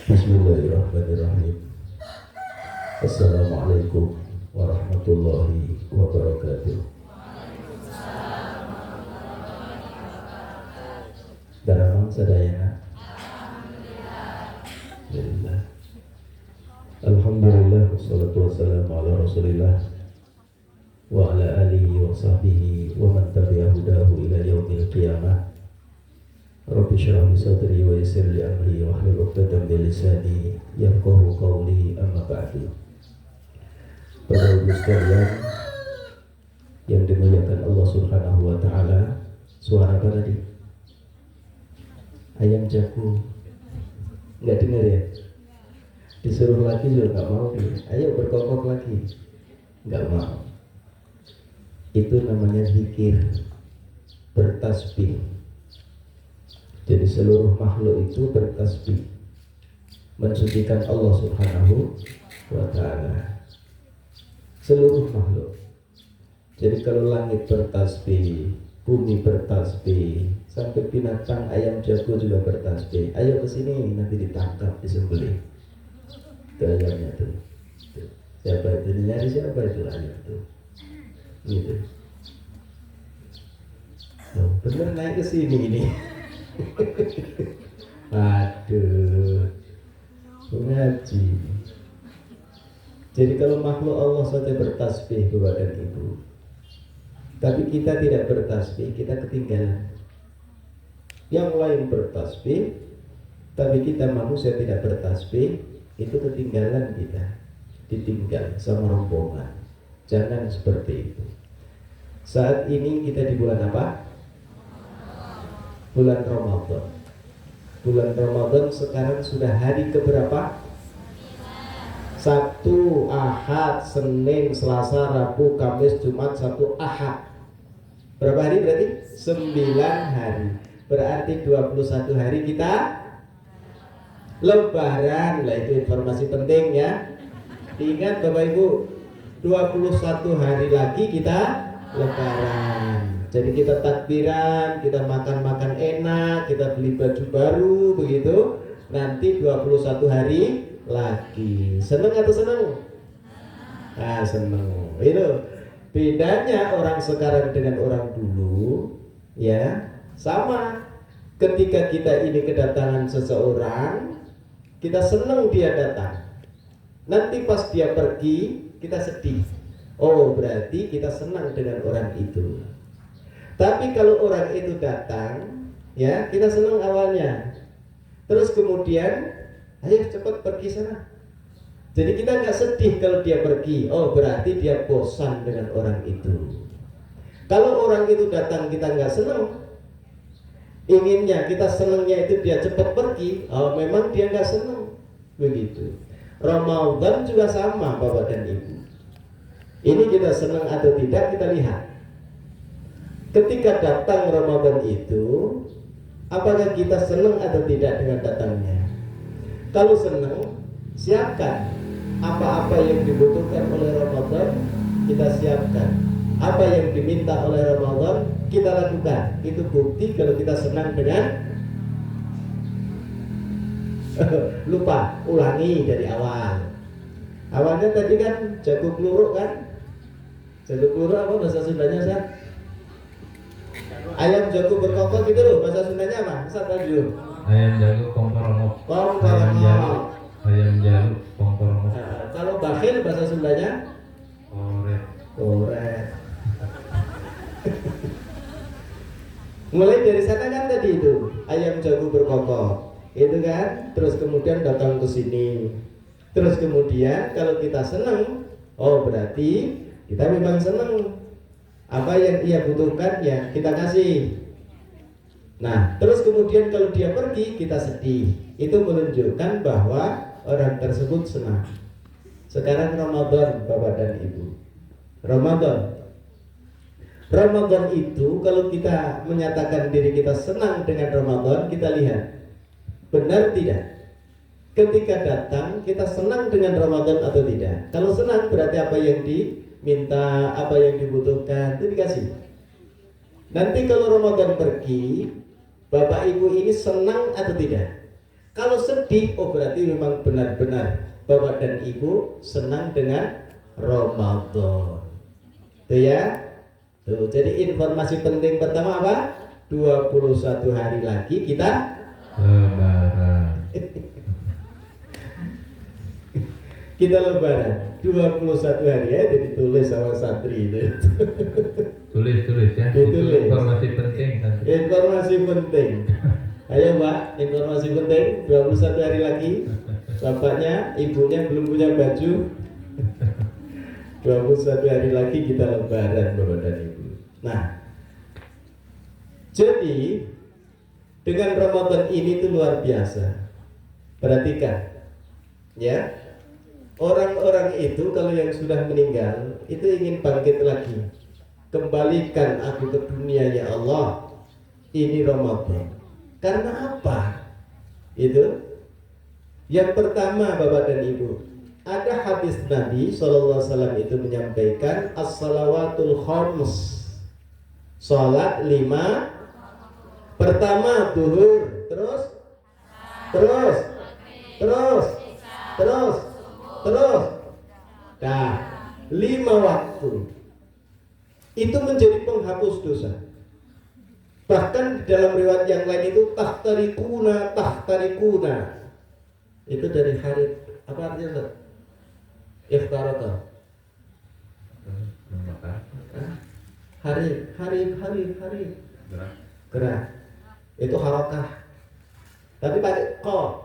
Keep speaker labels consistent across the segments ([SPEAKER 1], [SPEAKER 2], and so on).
[SPEAKER 1] Bismillahirrahmanirrahim. Assalamualaikum warahmatullahi wabarakatuh. Dalamang sadayana. Alhamdulillah. Alhamdulillah wassalatu wassalamu ala Rasulillah wa ala alihi wa sahbihi wa man tabi'a hudahu ila yaumil qiyamah. Rabbi shrah li sadri wa yassir li amri wa hlul 'uqdatam min lisani yafqahu qawli, amma ba'du. Para ibu sekalian yang dimuliakan Allah Subhanahu wa taala, suara apa tadi? Ayam jago. Enggak dengar ya? Disuruh lagi juga enggak mau dia. Ayo berkokok lagi. Enggak mau. Itu namanya zikir, bertasbih. Jadi seluruh makhluk itu bertasbih, mensucikan Allah Subhanahu wa ta'ala. Seluruh makhluk. Jadi kalau langit bertasbih, bumi bertasbih, sampai binatang ayam jago juga bertasbih. Ayo ke sini, nanti ditangkap, disembelih. Itu ayamnya tuh. Siapa itu? Nyari siapa itu ayam tuh? Gitu. Oh, bener naik ke sini ini. Aduh, ngaji. Jadi kalau makhluk Allah saja bertasbih Bapak dan Ibu, tapi kita tidak bertasbih, kita ketinggalan. Yang lain bertasbih, tapi kita manusia tidak bertasbih, itu ketinggalan kita, ditinggal sama rombongan. Jangan seperti itu. Saat ini kita di bulan apa? Bulan Ramadan. Bulan Ramadan sekarang sudah hari keberapa? Sabtu, Ahad, Senin, Selasa, Rabu, Kamis, Jumat, Sabtu, Ahad. Berapa hari berarti? 9 hari. Berarti 21 hari kita Lebaran. Lah itu informasi penting ya. Ingat Bapak Ibu, 21 hari lagi kita Lebaran. Jadi kita takbiran, kita makan-makan enak, kita beli baju baru, begitu. Nanti 21 hari lagi. Seneng atau seneng? Ah, seneng. Itu bedanya orang sekarang dengan orang dulu, ya. Sama. Ketika kita ini kedatangan seseorang, kita seneng dia datang. Nanti pas dia pergi, kita sedih. Oh, berarti kita senang dengan orang itu. Tapi kalau orang itu datang, ya kita senang awalnya. Terus kemudian, ayo cepat pergi sana. Jadi kita nggak sedih kalau dia pergi. Oh, berarti dia bosan dengan orang itu. Kalau orang itu datang kita nggak senang, inginnya kita senangnya itu dia cepat pergi. Oh, memang dia nggak senang. Begitu. Ramadan juga sama, Bapak dan Ibu. Ini kita senang atau tidak kita lihat. Ketika datang Ramadan itu, apakah kita senang atau tidak dengan datangnya? Kalau senang, siapkan apa-apa yang dibutuhkan oleh Ramadan, kita siapkan. Apa yang diminta oleh Ramadan, kita lakukan. Itu bukti kalau kita senang dengan lupa, ulangi dari awal. Awalnya tadi kan jago kluruk kan? Jago kluruk apa bahasa Sundanya, Ustaz? Ayam jago berkokok gitu loh, bahasa Sundanya apa? Ustaz tadi dulu.
[SPEAKER 2] Ayam jago komporongop. Ayam jago komporongop.
[SPEAKER 1] Kalau bakhil bahasa Sundanya?
[SPEAKER 2] Oret.
[SPEAKER 1] Oret. Mulai dari sana kan tadi itu, ayam jago berkokok. Itu kan, terus kemudian datang ke sini. Terus kemudian kalau kita senang, oh berarti kita memang senang. Apa yang ia butuhkan ya kita kasih. Nah, terus kemudian kalau dia pergi kita sedih. Itu menunjukkan bahwa orang tersebut senang. Sekarang Ramadan, Bapak dan Ibu. Ramadan itu kalau kita menyatakan diri kita senang dengan Ramadan, kita lihat benar tidak? Ketika datang kita senang dengan Ramadan atau tidak? Kalau senang berarti apa yang diminta, apa yang dibutuhkan itu dikasih. Nanti kalau Ramadan pergi, Bapak Ibu ini senang atau tidak? Kalau sedih, oh berarti memang benar-benar bapak dan ibu senang dengan Ramadan. Tuh ya. Tuh, jadi informasi penting pertama apa? 21 hari lagi kita
[SPEAKER 2] Lebaran.
[SPEAKER 1] Kita lebaran 21 hari ya, jadi tulis sama santri itu.
[SPEAKER 2] Tulis ya.
[SPEAKER 1] Ditulis.
[SPEAKER 2] Informasi penting.
[SPEAKER 1] Informasi penting. Ayo Mbak, informasi penting 21 hari lagi. Bapaknya, ibunya belum punya baju. 21 hari lagi kita lebaran Bapak dan Ibu. Nah, jadi dengan Ramadan ini tuh luar biasa. Perhatikan, ya. Orang-orang itu kalau yang sudah meninggal itu ingin bangkit lagi. Kembalikan aku ke dunia ya Allah. Ini Ramadan. Karena apa? Itu yang pertama Bapak dan Ibu, ada hadis Nabi SAW itu menyampaikan as-salawatul khams, salat 5. Pertama duhur, terus nah 5 waktu itu menjadi penghapus dosa. Bahkan di dalam riwayat yang lain itu tahtarikuna itu dari hari apa artinya? Iftarata. Hari gerak itu harakah, tapi pakai ko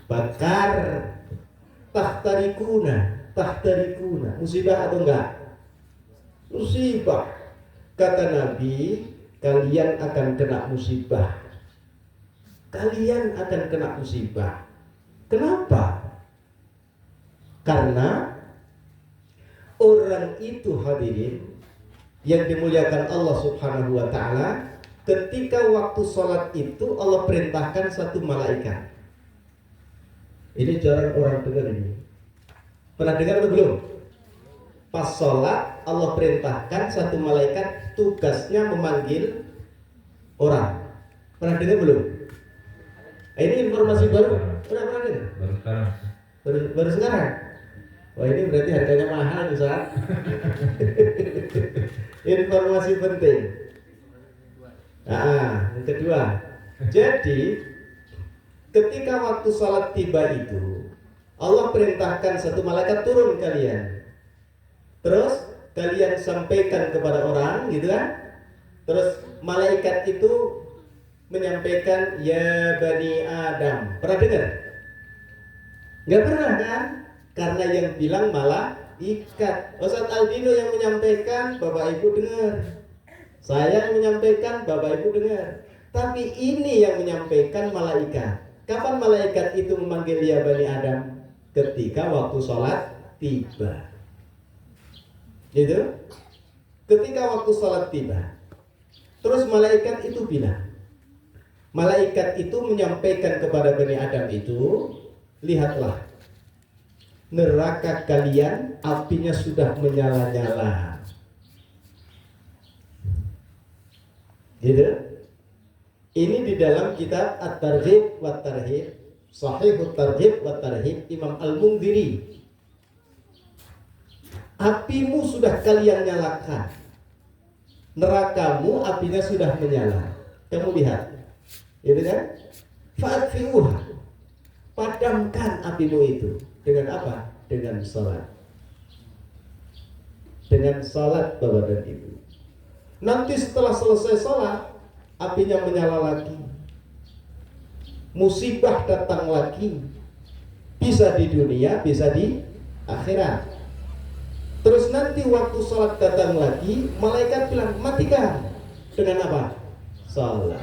[SPEAKER 1] bakar. Tahtarikuna musibah atau enggak? Musibah. Kata Nabi, kalian akan kena musibah. Kalian akan kena musibah. Kenapa? Karena orang itu hadirin yang dimuliakan Allah Subhanahu wa taala, ketika waktu sholat itu Allah perintahkan satu malaikat. Ini jarang orang dengar ini. Pernah dengar atau belum? Pas sholat Allah perintahkan satu malaikat tugasnya memanggil orang. Pernah dengar belum? Ini informasi baru. Pernah dengar?
[SPEAKER 2] Baru sekarang.
[SPEAKER 1] Baru sekarang. Wah ini berarti harganya mahal Ustaz. Informasi penting. Yang kedua. Jadi ketika waktu sholat tiba itu Allah perintahkan satu malaikat turun kalian. Terus kalian sampaikan kepada orang gitu kan. Terus malaikat itu menyampaikan ya Bani Adam. Pernah dengar? Nggak pernah kan? Karena yang bilang malaikat. Ustaz Aldino yang menyampaikan, Bapak Ibu dengar. Saya yang menyampaikan, Bapak Ibu dengar. Tapi ini yang menyampaikan malaikat. Kapan malaikat itu memanggil ya Bani Adam? Ketika waktu sholat tiba. Gitu? Ketika waktu sholat tiba. Terus malaikat itu bilang, malaikat itu menyampaikan kepada Bani Adam itu, lihatlah, neraka kalian apinya sudah menyala-nyala. Gitu? Ini di dalam kitab At-Targhib wa Tarhib, Sahihut Targhib wa Tarhib, Imam Al-Mundhiri. Apimu sudah kalian nyalakan, nerakamu apinya sudah menyala. Kamu lihat, gitu kan? Fa'atfi'uha, padamkan apimu itu. Dengan apa? Dengan sholat. Dengan sholat Bapak dan Ibu. Nanti setelah selesai sholat, apinya menyala lagi. Musibah datang lagi. Bisa di dunia, bisa di akhirat. Terus nanti waktu sholat datang lagi, malaikat bilang matikan. Dengan apa? Sholat.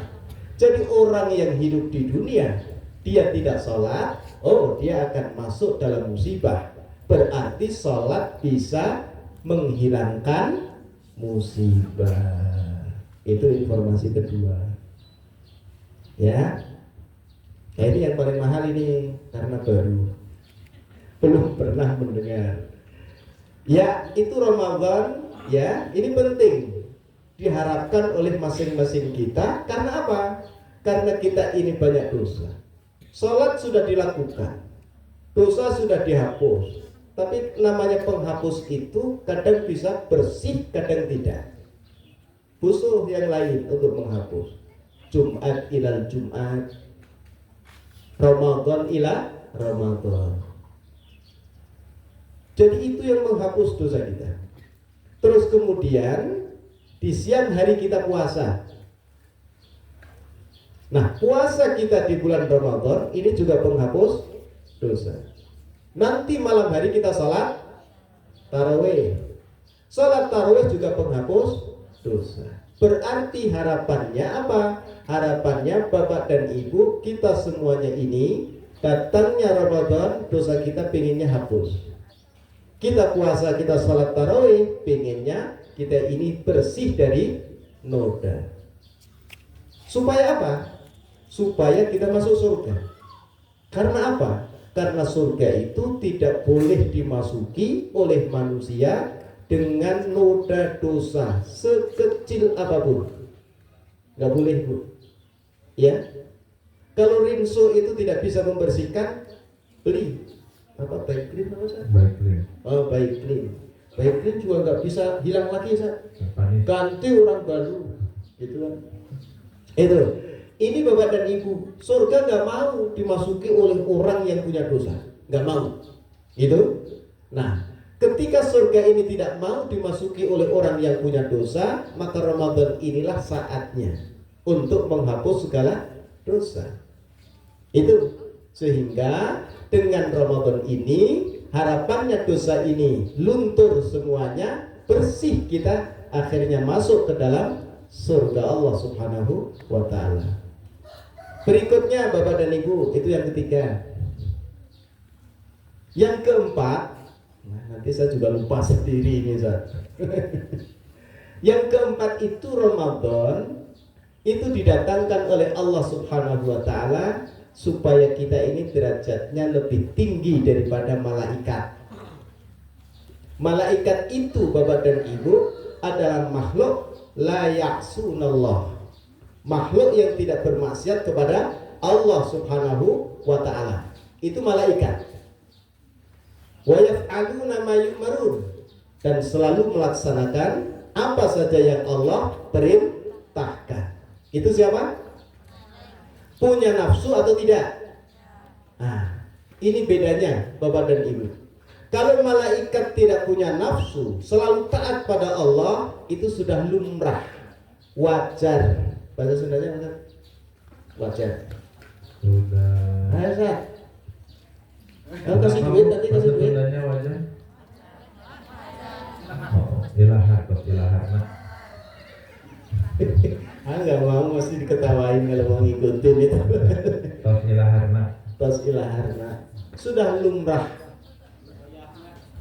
[SPEAKER 1] Jadi orang yang hidup di dunia, dia tidak sholat, oh dia akan masuk dalam musibah. Berarti sholat bisa menghilangkan musibah. Itu informasi kedua. Ya. Nah ini yang paling mahal ini, karena belum pernah mendengar. Ya, itu Ramadan, ya, ini penting diharapkan oleh masing-masing kita. Karena apa? Karena kita ini banyak dosa. Sholat sudah dilakukan, dosa sudah dihapus. Tapi namanya penghapus itu kadang bisa bersih, kadang tidak. Butuh yang lain untuk menghapus. Jumat ilal Jumat, Ramadan ila Ramadan. Jadi itu yang menghapus dosa kita. Terus kemudian di siang hari kita puasa. Nah, puasa kita di bulan Ramadan ini juga penghapus dosa. Nanti malam hari kita sholat tarawih. Sholat tarawih juga penghapus dosa. Berarti harapannya apa? Harapannya Bapak dan Ibu, kita semuanya ini datangnya Ramadan, dosa kita pengennya hapus. Kita puasa, kita sholat tarawih, pengennya kita ini bersih dari noda. Supaya apa? Supaya kita masuk surga. Karena apa? Karena surga itu tidak boleh dimasuki oleh manusia dengan noda dosa sekecil apapun. Nggak boleh, Bu. Ya. Kalau rinso itu tidak bisa membersihkan, beli apa? Baik clean apa, Sa?
[SPEAKER 2] Baik clean.
[SPEAKER 1] Oh, baik clean. Baik clean juga nggak bisa hilang lagi, Sa.
[SPEAKER 2] Panis.
[SPEAKER 1] Ganti orang baru, gitu kan? Itu. Ini Bapak dan Ibu, surga nggak mau dimasuki oleh orang yang punya dosa, nggak mau. Gitu. Nah, ketika surga ini tidak mau dimasuki oleh orang yang punya dosa, maka Ramadan inilah saatnya untuk menghapus segala dosa. Itu. Sehingga dengan Ramadan ini, harapannya dosa ini luntur semuanya, bersih, kita akhirnya masuk ke dalam surga Allah Subhanahu wa ta'ala. Berikutnya Bapak dan Ibu, itu yang ketiga. Yang keempat, nah, nanti saya juga lupa sendiri ini, Ustaz. Yang keempat itu Ramadan itu didatangkan oleh Allah Subhanahu wa ta'ala supaya kita ini derajatnya lebih tinggi daripada malaikat. Malaikat itu Bapak dan Ibu adalah makhluk la ya'sunallah, makhluk yang tidak bermaksiat kepada Allah Subhanahu wa ta'ala. Itu malaikat. Wa yaf'aluna ma yu'marun, dan selalu melaksanakan apa saja yang Allah perintahkan. Itu siapa? Punya nafsu atau tidak? Nah, ini bedanya Bapak dan Ibu. Kalau malaikat tidak punya nafsu, selalu taat pada Allah, itu sudah lumrah, wajar. Bahasa Sundanya apa? Wajar.
[SPEAKER 2] Sudah.
[SPEAKER 1] Ayo, Sat. Kalau kasih duit, nanti kasih duit.
[SPEAKER 2] Sundanya wajar. Oh, ilahar, ilahar.
[SPEAKER 1] Nggak mau, mesti diketawain kalau mau ngikutin itu.
[SPEAKER 2] Tos ilaharna.
[SPEAKER 1] Tos ilaharna. Sudah lumrah.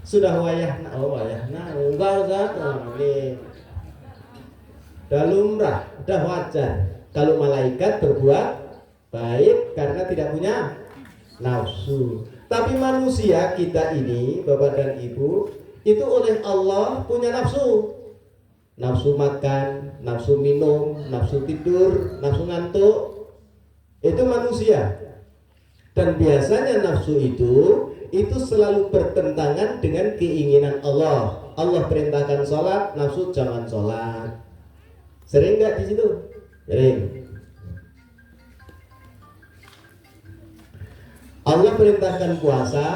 [SPEAKER 1] Sudah wayahna. Oh, wayahna. Enggak, Ustaz. Ini. Sudah lumrah, sudah wajar. Kalau malaikat berbuat baik karena tidak punya nafsu. Tapi manusia kita ini, Bapak dan Ibu, itu oleh Allah punya nafsu. Nafsu makan, nafsu minum, nafsu tidur, nafsu ngantuk. Itu manusia. Dan biasanya nafsu itu selalu bertentangan dengan keinginan Allah. Allah perintahkan sholat, nafsu jangan sholat. Sering nggak di situ? Sering. Allah perintahkan puasa,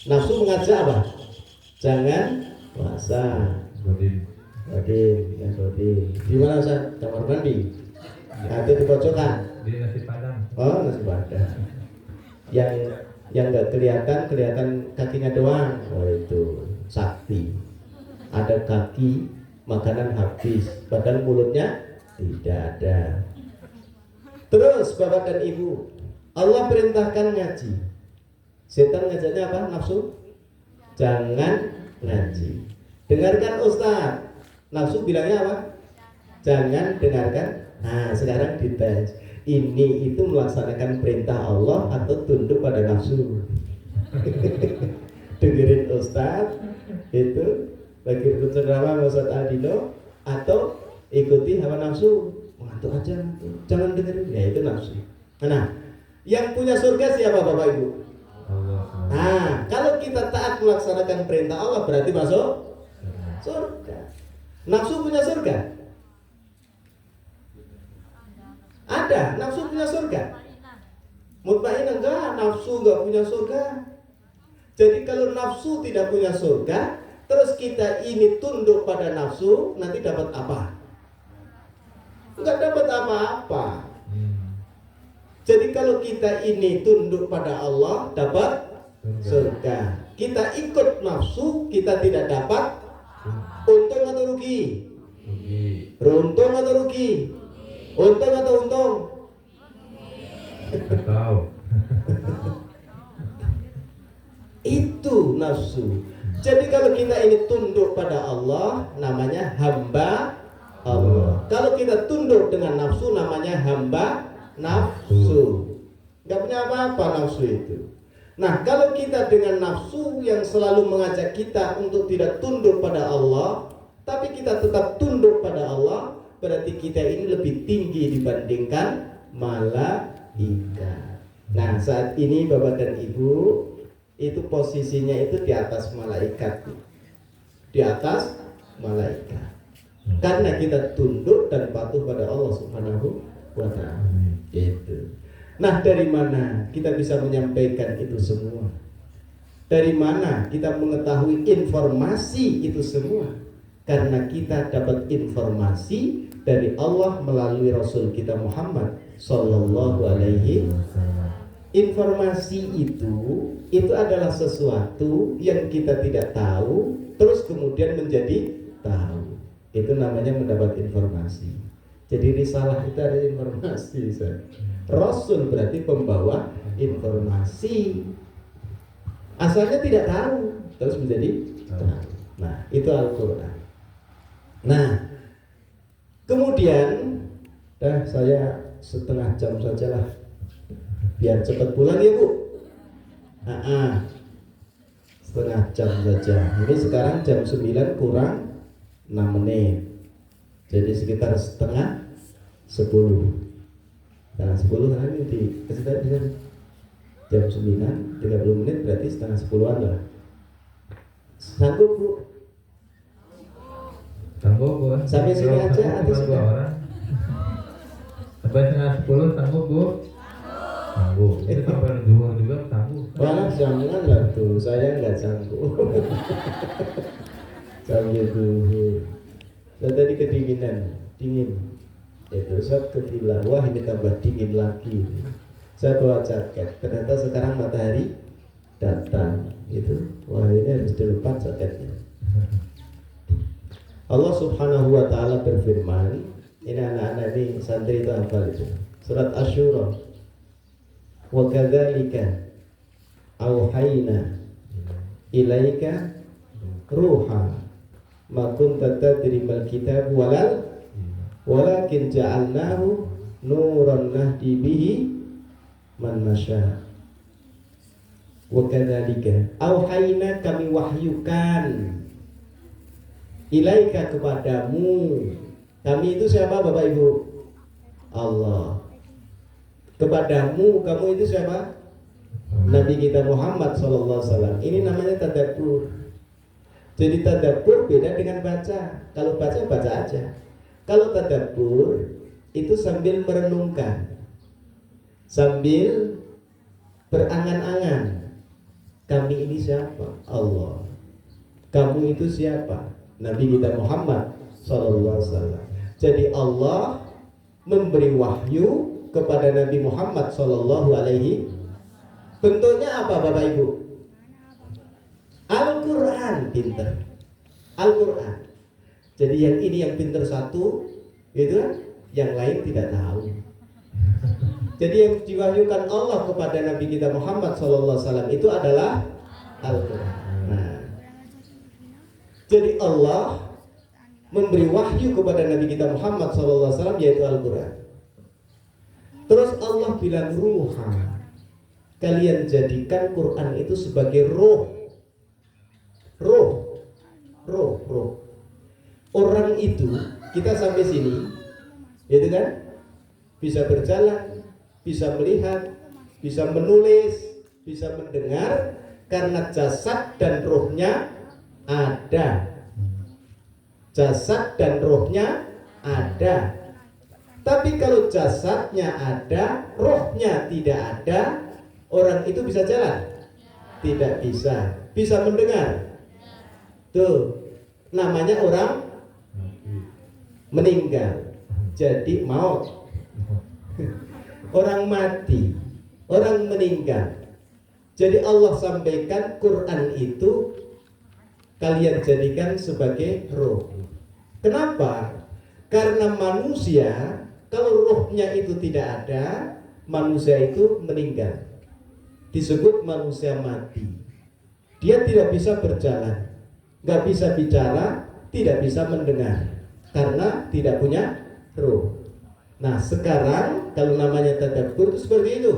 [SPEAKER 1] nafsu mengajak apa? Jangan puasa. Godin. Di mana, Ustaz? Kamar mandi? Atau di pojokan?
[SPEAKER 2] Di nasi padang.
[SPEAKER 1] Oh, nasi padang. Yang nggak kelihatan kakinya doang. Oh, itu sakti. Ada kaki, makanan habis, padahal mulutnya tidak ada. Terus Bapak dan Ibu, Allah perintahkan ngaji. Setan ngajaknya apa? Nafsu? Jangan ngaji. Dengarkan Ustaz. Nafsu bilangnya apa? Jangan dengarkan. Nah, sekarang dites. Ini itu melaksanakan perintah Allah atau tunduk pada nafsu? Dengerin Ustaz itu bagi rukun ceramah Ustaz Aldino atau ikuti hawa nafsu? Wah, ngantuk aja, ngantuk. Jangan dengerin. Ya itu nafsu. Nah, yang punya surga siapa Bapak Ibu?
[SPEAKER 2] Allah.
[SPEAKER 1] Nah, kalau kita taat melaksanakan perintah Allah berarti masuk surga. Nafsu punya surga? Ada, nafsu punya surga. Mutmainah enggak, nafsu enggak punya surga. Jadi kalau nafsu tidak punya surga, terus kita ini tunduk pada nafsu, nanti dapat apa? Enggak dapat apa-apa. Jadi kalau kita ini tunduk pada Allah, dapat surga. Kita ikut nafsu, kita tidak dapat untung atau rugi? Untung atau rugi? Untung atau untung?
[SPEAKER 2] Tahu.
[SPEAKER 1] Itu nafsu. Jadi kalau kita ini tunduk pada Allah, namanya hamba Allah. Kalau kita tunduk dengan nafsu, namanya hamba nafsu. Gak punya apa-apa nafsu itu. Nah, kalau kita dengan nafsu yang selalu mengajak kita untuk tidak tunduk pada Allah, tapi kita tetap tunduk pada Allah, berarti kita ini lebih tinggi dibandingkan malaikat. Nah, saat ini Bapak dan Ibu, itu posisinya itu di atas malaikat. Di atas malaikat. Karena kita tunduk dan patuh pada Allah Subhanahu wa ta'ala. Itu. Nah, dari mana kita bisa menyampaikan itu semua? Dari mana kita mengetahui informasi itu semua? Karena kita dapat informasi dari Allah melalui Rasul kita Muhammad Sallallahu Alaihi Wasallam. Informasi itu adalah sesuatu yang kita tidak tahu, terus kemudian menjadi tahu. Itu namanya mendapat informasi. Jadi risalah itu ada informasi. Rasul berarti pembawa informasi. Asalnya tidak tahu, terus menjadi tahu. Nah, itu Al-Quran. Nah, kemudian saya setengah jam sajalah, biar cepat pulang ya Bu. Setengah jam saja. Ini sekarang jam 9 kurang 6 menit. Jadi sekitar setengah 10. Setengah 10 kan ini dikasih tadi bisa jam 9 30 menit berarti setengah 10-an lah. Sanggup Bu?
[SPEAKER 2] Sanggup Bu.
[SPEAKER 1] Sampai sini aja atau sudah?
[SPEAKER 2] Sampai setengah 10 sanggup Bu? Sanggup. Itu sampai zuhur juga sanggup.
[SPEAKER 1] Wah, jangan lah tuh, saya nggak sanggup. Sampai zuhur. Dan tadi kedinginan, dingin. Itu saat kebilang, wah ini tambah dingin lagi. Saya bawa jaket, ternyata sekarang matahari datang. Itu, wah ini harus dilepas jaketnya. Allah Subhanahu wa ta'ala berfirman, ini anak-anak ini santri itu hafal itu. Surat Asy-Syura. Wa kadzalika auhayna ilaika ruha ma kunta tadri mal kitab walakin ja'alnahu nuran nahdi bihi man nasya. Wa kadzalika auhayna, kami wahyukan ilaika, kepadamu. Kami itu siapa Bapak Ibu? Allah. Kepadamu, kamu itu siapa? Nabi kita Muhammad SAW. Ini namanya tadabbur. Jadi tadabbur beda dengan baca. Kalau baca, baca aja. Kalau tadabbur itu sambil merenungkan, sambil berangan-angan. Kami ini siapa? Allah. Kamu itu siapa? Nabi kita Muhammad SAW. Jadi Allah memberi wahyu kepada Nabi Muhammad Sallallahu Alaihi. Bentuknya apa Bapak Ibu? Al-Quran. Pinter Al-Quran. Jadi yang ini yang pinter satu, gitu kan? Yang lain tidak tahu. Jadi yang diwahyukan Allah kepada Nabi kita Muhammad Sallallahu Alaihi Wasallam itu adalah Al-Quran. Nah, jadi Allah memberi wahyu kepada Nabi kita Muhammad Sallallahu Alaihi Wasallam yaitu Al-Quran. Terus Allah bilang ruha, kalian jadikan Quran itu sebagai roh. Orang itu, kita sampai sini, gitu kan? bisa berjalan, bisa melihat, bisa menulis, bisa mendengar, karena jasad dan rohnya ada. Jasad dan rohnya ada. Tapi kalau jasadnya ada, rohnya tidak ada, orang itu bisa jalan? Tidak bisa. Bisa mendengar? Tuh, namanya orang meninggal. Jadi maut. Orang mati, orang meninggal. Jadi Allah sampaikan Quran itu kalian jadikan sebagai roh. Kenapa? Karena manusia kalau rohnya itu tidak ada, manusia itu meninggal. Disebut manusia mati. Dia tidak bisa berjalan, nggak bisa bicara, tidak bisa mendengar, karena tidak punya roh. Nah sekarang kalau namanya tadabbur itu seperti itu.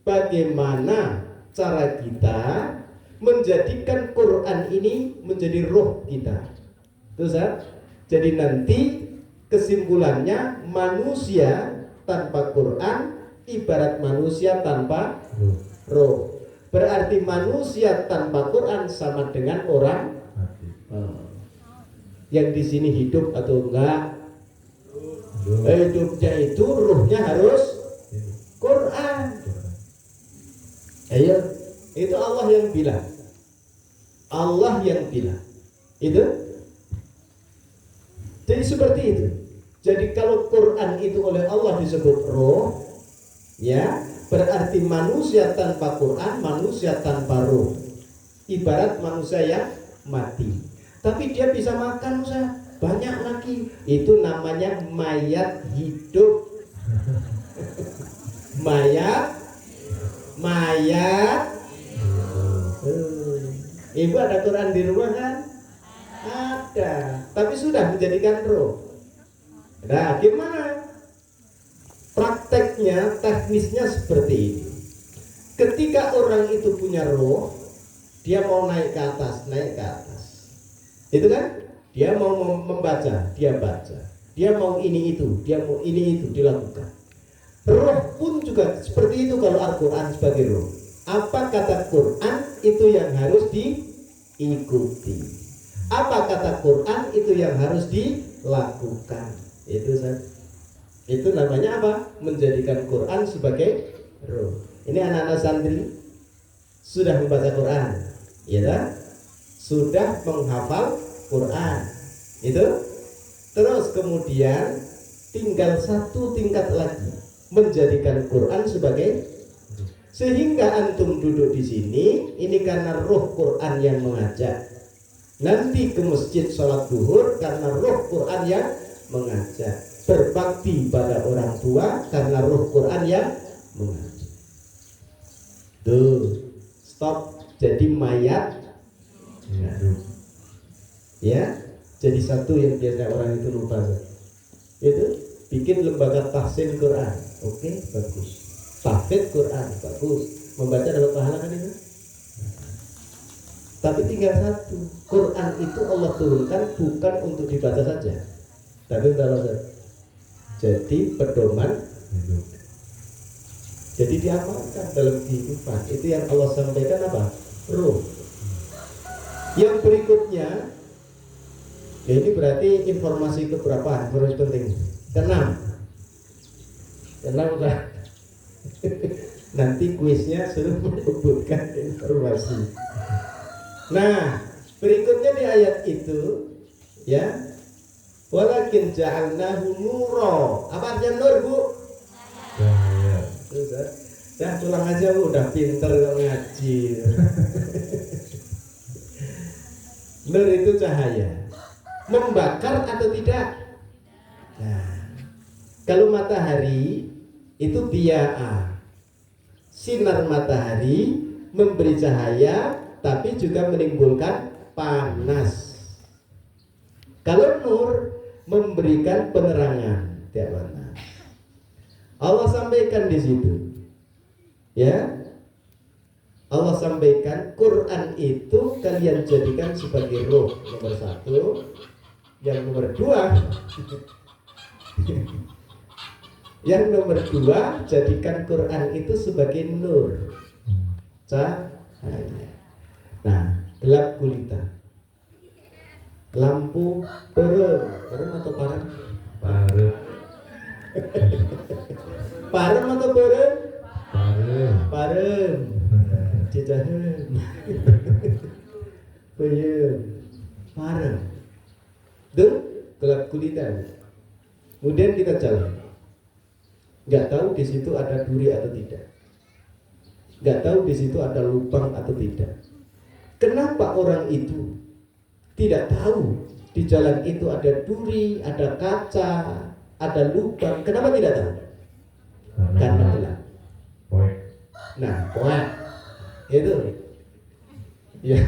[SPEAKER 1] Bagaimana cara kita menjadikan Quran ini menjadi roh kita? Terus jadi nanti kesimpulannya manusia tanpa Quran ibarat manusia tanpa roh. Berarti manusia tanpa Quran sama dengan orang yang di sini hidup atau enggak? Hidupnya itu ruhnya harus Quran. Ayo, itu Allah yang bilang. Allah yang bilang. Itu. Jadi seperti itu. Jadi kalau Quran itu oleh Allah disebut roh, ya, berarti manusia tanpa Quran, manusia tanpa roh. Ibarat manusia yang mati. Tapi dia bisa makan, Ustaz, banyak lagi. Itu namanya mayat hidup. Mayat. Ibu ada Quran di rumah kan? Ada. Tapi sudah menjadikan roh. Nah, gimana? Prakteknya, teknisnya seperti ini. Ketika orang itu punya roh, dia mau naik ke atas. Itu kan? Dia mau membaca, dia baca. Dia mau ini itu, dia mau ini itu dilakukan. Roh pun juga seperti itu kalau Al-Quran sebagai roh. Apa kata Quran itu yang harus diikuti. Apa kata Quran itu yang harus dilakukan. Itu namanya apa? Menjadikan Quran sebagai roh. Ini anak-anak santri sudah membaca Quran, ya kan? Sudah menghafal Quran. Itu. Terus kemudian tinggal satu tingkat lagi, menjadikan Quran sebagai, sehingga antum duduk di sini ini karena roh Quran yang mengajak. Nanti ke masjid sholat zuhur karena roh Quran yang mengajak. Berbakti pada orang tua karena roh Quran yang mengajak. Tuh, stop. Jadi mayat. Ya, jadi satu yang biasanya orang itu lupa. Itu bikin lembaga tahsin Quran. Oke, bagus. Tahfidz Quran, bagus. Membaca dapat pahala kan itu? Tapi tinggal satu, Quran itu Allah turunkan bukan untuk dibaca saja, tapi jadi pedoman hidup. Jadi diamalkan dalam kehidupan. Itu yang Allah sampaikan apa? Ruh. Yang berikutnya, ya ini berarti informasi keberapa? Informasi penting. Keenam kan? Nanti kuisnya suruh menyebutkan informasi. Nah, berikutnya di ayat itu, ya, walakin ja'alnahu nura. Apa artinya nur, Bu? Cahaya. Dah pulang aja, Bu, udah pinter ngaji. Nur itu cahaya. Membakar atau tidak? Nah, kalau matahari itu diaa. Sinar matahari memberi cahaya tapi juga menimbulkan panas. Kalau nur memberikan penerangan tiap panas. Allah sampaikan di situ, ya. Allah sampaikan Quran itu kalian jadikan sebagai roh, nomor satu. Yang nomor dua, Yang nomor 2, jadikan Quran itu sebagai nur, cahaya. Nah, gelap gulita, lampu perem atau parem?
[SPEAKER 2] Parem.
[SPEAKER 1] Parem atau perem?
[SPEAKER 2] Parem.
[SPEAKER 1] Parem. Cicahem. Peyem. Parem. Tuh, gelap gulita. Kemudian kita jalan. Nggak tahu di situ ada duri atau tidak. Nggak tahu di situ ada lubang atau tidak. Kenapa orang itu tidak tahu di jalan itu ada duri, ada kaca, ada lubang? Kenapa tidak tahu? Karena gelap. Nah, poek itu, ya.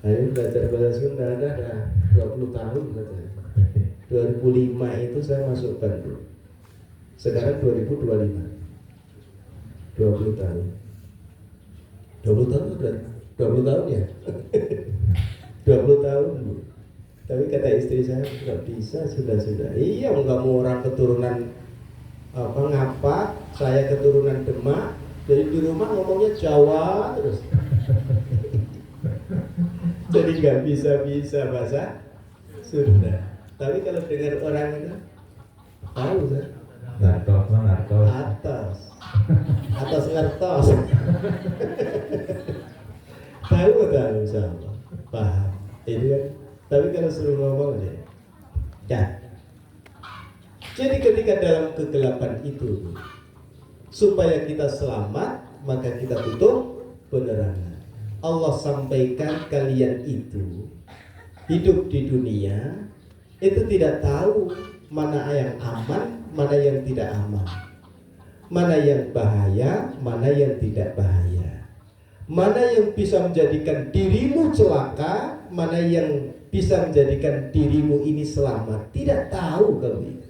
[SPEAKER 1] Ayo belajar bahasa Sunda ada 20 tahun katanya. 2005 itu saya masuk Bandung. Sekarang 2025. 20 tahun. 20 tahun sudah. 20 tahun ya. 20 tahun. Tapi kata istri saya nggak bisa, sudah. Iya, nggak mau orang keturunan ngapa? Saya keturunan Demak. Jadi di rumah ngomongnya Jawa terus. Jadi nggak bisa bahasa Sunda. Tapi kalau dengar orang itu tahu kan? Atas ngertos. Tahu sama, paham. Itu kan. Tapi kalau suruh ngomong aja, ya. Jadi ketika dalam kegelapan itu, supaya kita selamat, maka kita tutup penerangan. Allah sampaikan kalian itu hidup di dunia itu tidak tahu mana yang aman, mana yang tidak aman, mana yang bahaya, mana yang tidak bahaya, mana yang bisa menjadikan dirimu celaka, mana yang bisa menjadikan dirimu ini selamat. Tidak tahu kamu itu.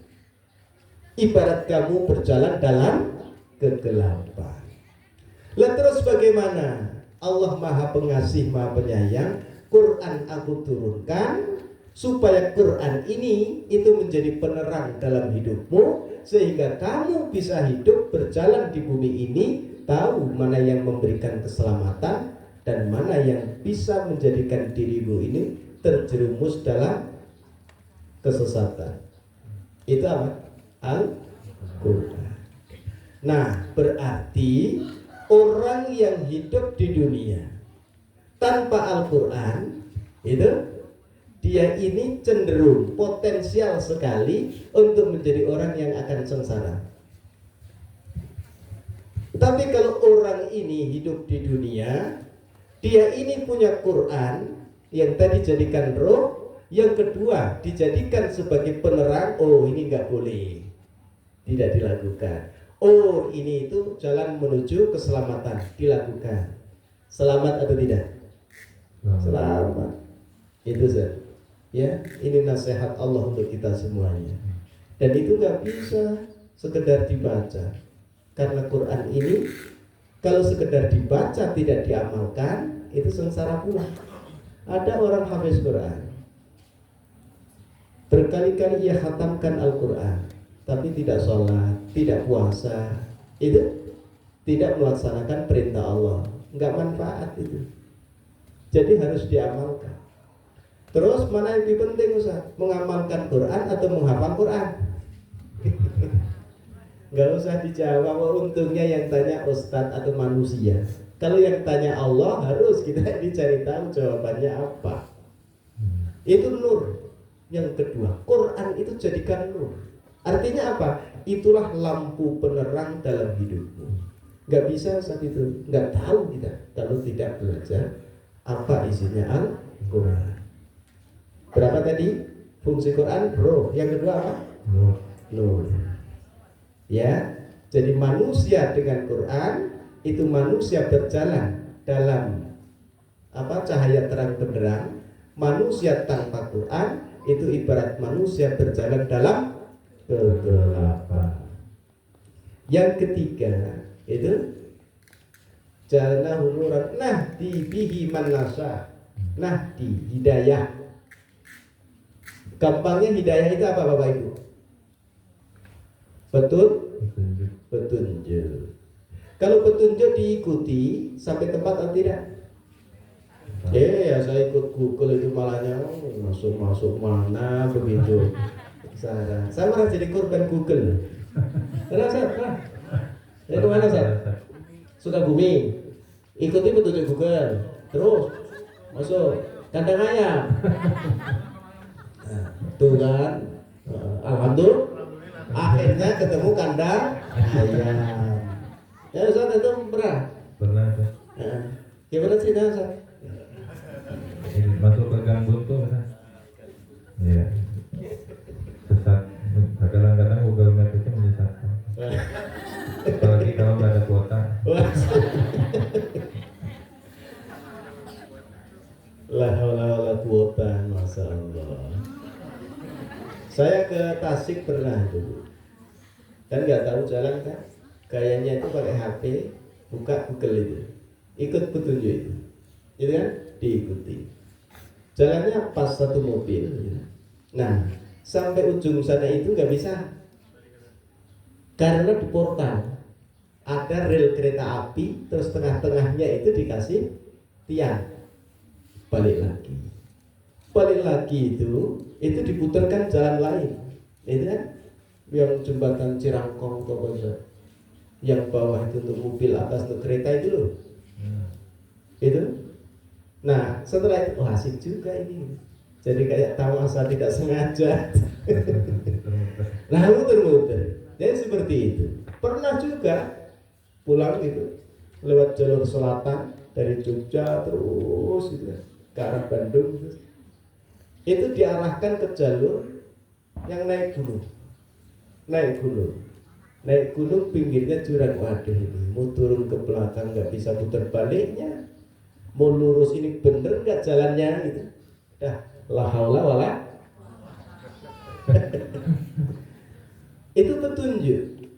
[SPEAKER 1] Ibarat kamu berjalan dalam kegelapan. Lah terus bagaimana? Allah Maha Pengasih, Maha Penyayang. Quran aku turunkan supaya Quran ini itu menjadi penerang dalam hidupmu, sehingga kamu bisa hidup berjalan di bumi ini, tahu mana yang memberikan keselamatan dan mana yang bisa menjadikan dirimu ini terjerumus dalam kesesatan. Itu apa? Al-Quran. Nah, berarti orang yang hidup di dunia tanpa Al-Quran itu dia ini cenderung potensial sekali untuk menjadi orang yang akan sengsara. Tapi kalau orang ini hidup di dunia, dia ini punya Quran yang tadi jadikan roh, yang kedua dijadikan sebagai penerang. Oh, ini nggak boleh, tidak dilakukan. Oh, ini itu jalan menuju keselamatan, dilakukan. Selamat atau tidak? Selamat. Itu saja. Ya, ini nasihat Allah untuk kita semuanya. Dan itu nggak bisa sekedar dibaca. Karena Quran ini kalau sekedar dibaca tidak diamalkan, itu sengsara pula. Ada orang hafiz Quran, berkali-kali ia khatamkan Al-Quran, tapi tidak sholat, tidak puasa, itu tidak melaksanakan perintah Allah, nggak manfaat itu. Jadi harus diamalkan. Terus mana yang lebih penting Ustaz? Mengamalkan Quran atau menghafal Quran? Nggak usah dijawab. Untungnya yang tanya Ustaz atau manusia. Kalau yang tanya Allah harus kita dicari tahu jawabannya apa. Itu nur. Yang kedua, Quran itu jadikan nur. Artinya apa? Itulah lampu penerang dalam hidupmu. Nggak bisa saat itu, nggak tahu kita kalau tidak belajar apa isinya Al-Quran. Berapa tadi fungsi Quran? Roh. Yang kedua apa? Nur. Ya, jadi manusia dengan Quran itu manusia berjalan dalam cahaya terang benderang. Manusia tanpa Quran itu ibarat manusia berjalan dalam kegelapan. Yang ketiga itu jalna hunuran nahdi bihi man nasya. Nahdi, hidayah. Gampangnya hidayah itu apa Bapak Ibu?
[SPEAKER 2] Petunjuk.
[SPEAKER 1] Petunjuk. Kalau petunjuk diikuti sampai tempat atau tidak? Ya saya ikut Google itu malahnya masuk mana begitu. Saya malah jadi korban Google. Kenapa saya? Saya kemana saya? Sukabumi. Ikuti petunjuk Google. Terus masuk kandang ayam. Nah, tuh kan. Alhamdulillah. Akhirnya ketemu kandang ayam. Ya Ustaz itu pernah?
[SPEAKER 2] Pernah Ustaz.
[SPEAKER 1] Gimana ceritanya Ustaz?
[SPEAKER 2] Ini masuk ke gang buntu kan? Iya. Sesat. Kadang-kadang Google Maps itu menyesatkan. Apalagi kalau nggak ada kuota.
[SPEAKER 1] La haula wala quwata, masya Allah. Saya ke Tasik pernah dulu. Kan nggak tahu jalan kan? Kayaknya itu pakai HP, buka Google itu, ikut petunjuk itu, gitu kan? Diikuti. Jalannya pas satu mobil. Nah, sampai ujung sana itu nggak bisa, karena di portal ada rel kereta api, terus tengah-tengahnya itu dikasih tiang. Balik lagi itu diputarkan jalan lain, itu kan? Yang jembatan Cirangkong yang bawah itu untuk mobil, atas untuk kereta itu loh. Itu. Nah, setelah itu asik juga ini. Jadi kayak tamasya tidak sengaja. Nah, muter-muter. Jadi seperti itu. Pernah juga pulang gitu lewat jalur selatan dari Jogja terus gitu ke arah Bandung. Itu diarahkan ke jalur yang naik gunung pinggirnya jurang. Waduh, ini mau turun ke belakang nggak bisa putar baliknya, mau lurus ini bener nggak jalannya gitu. Dah, la haula wala. Itu petunjuk.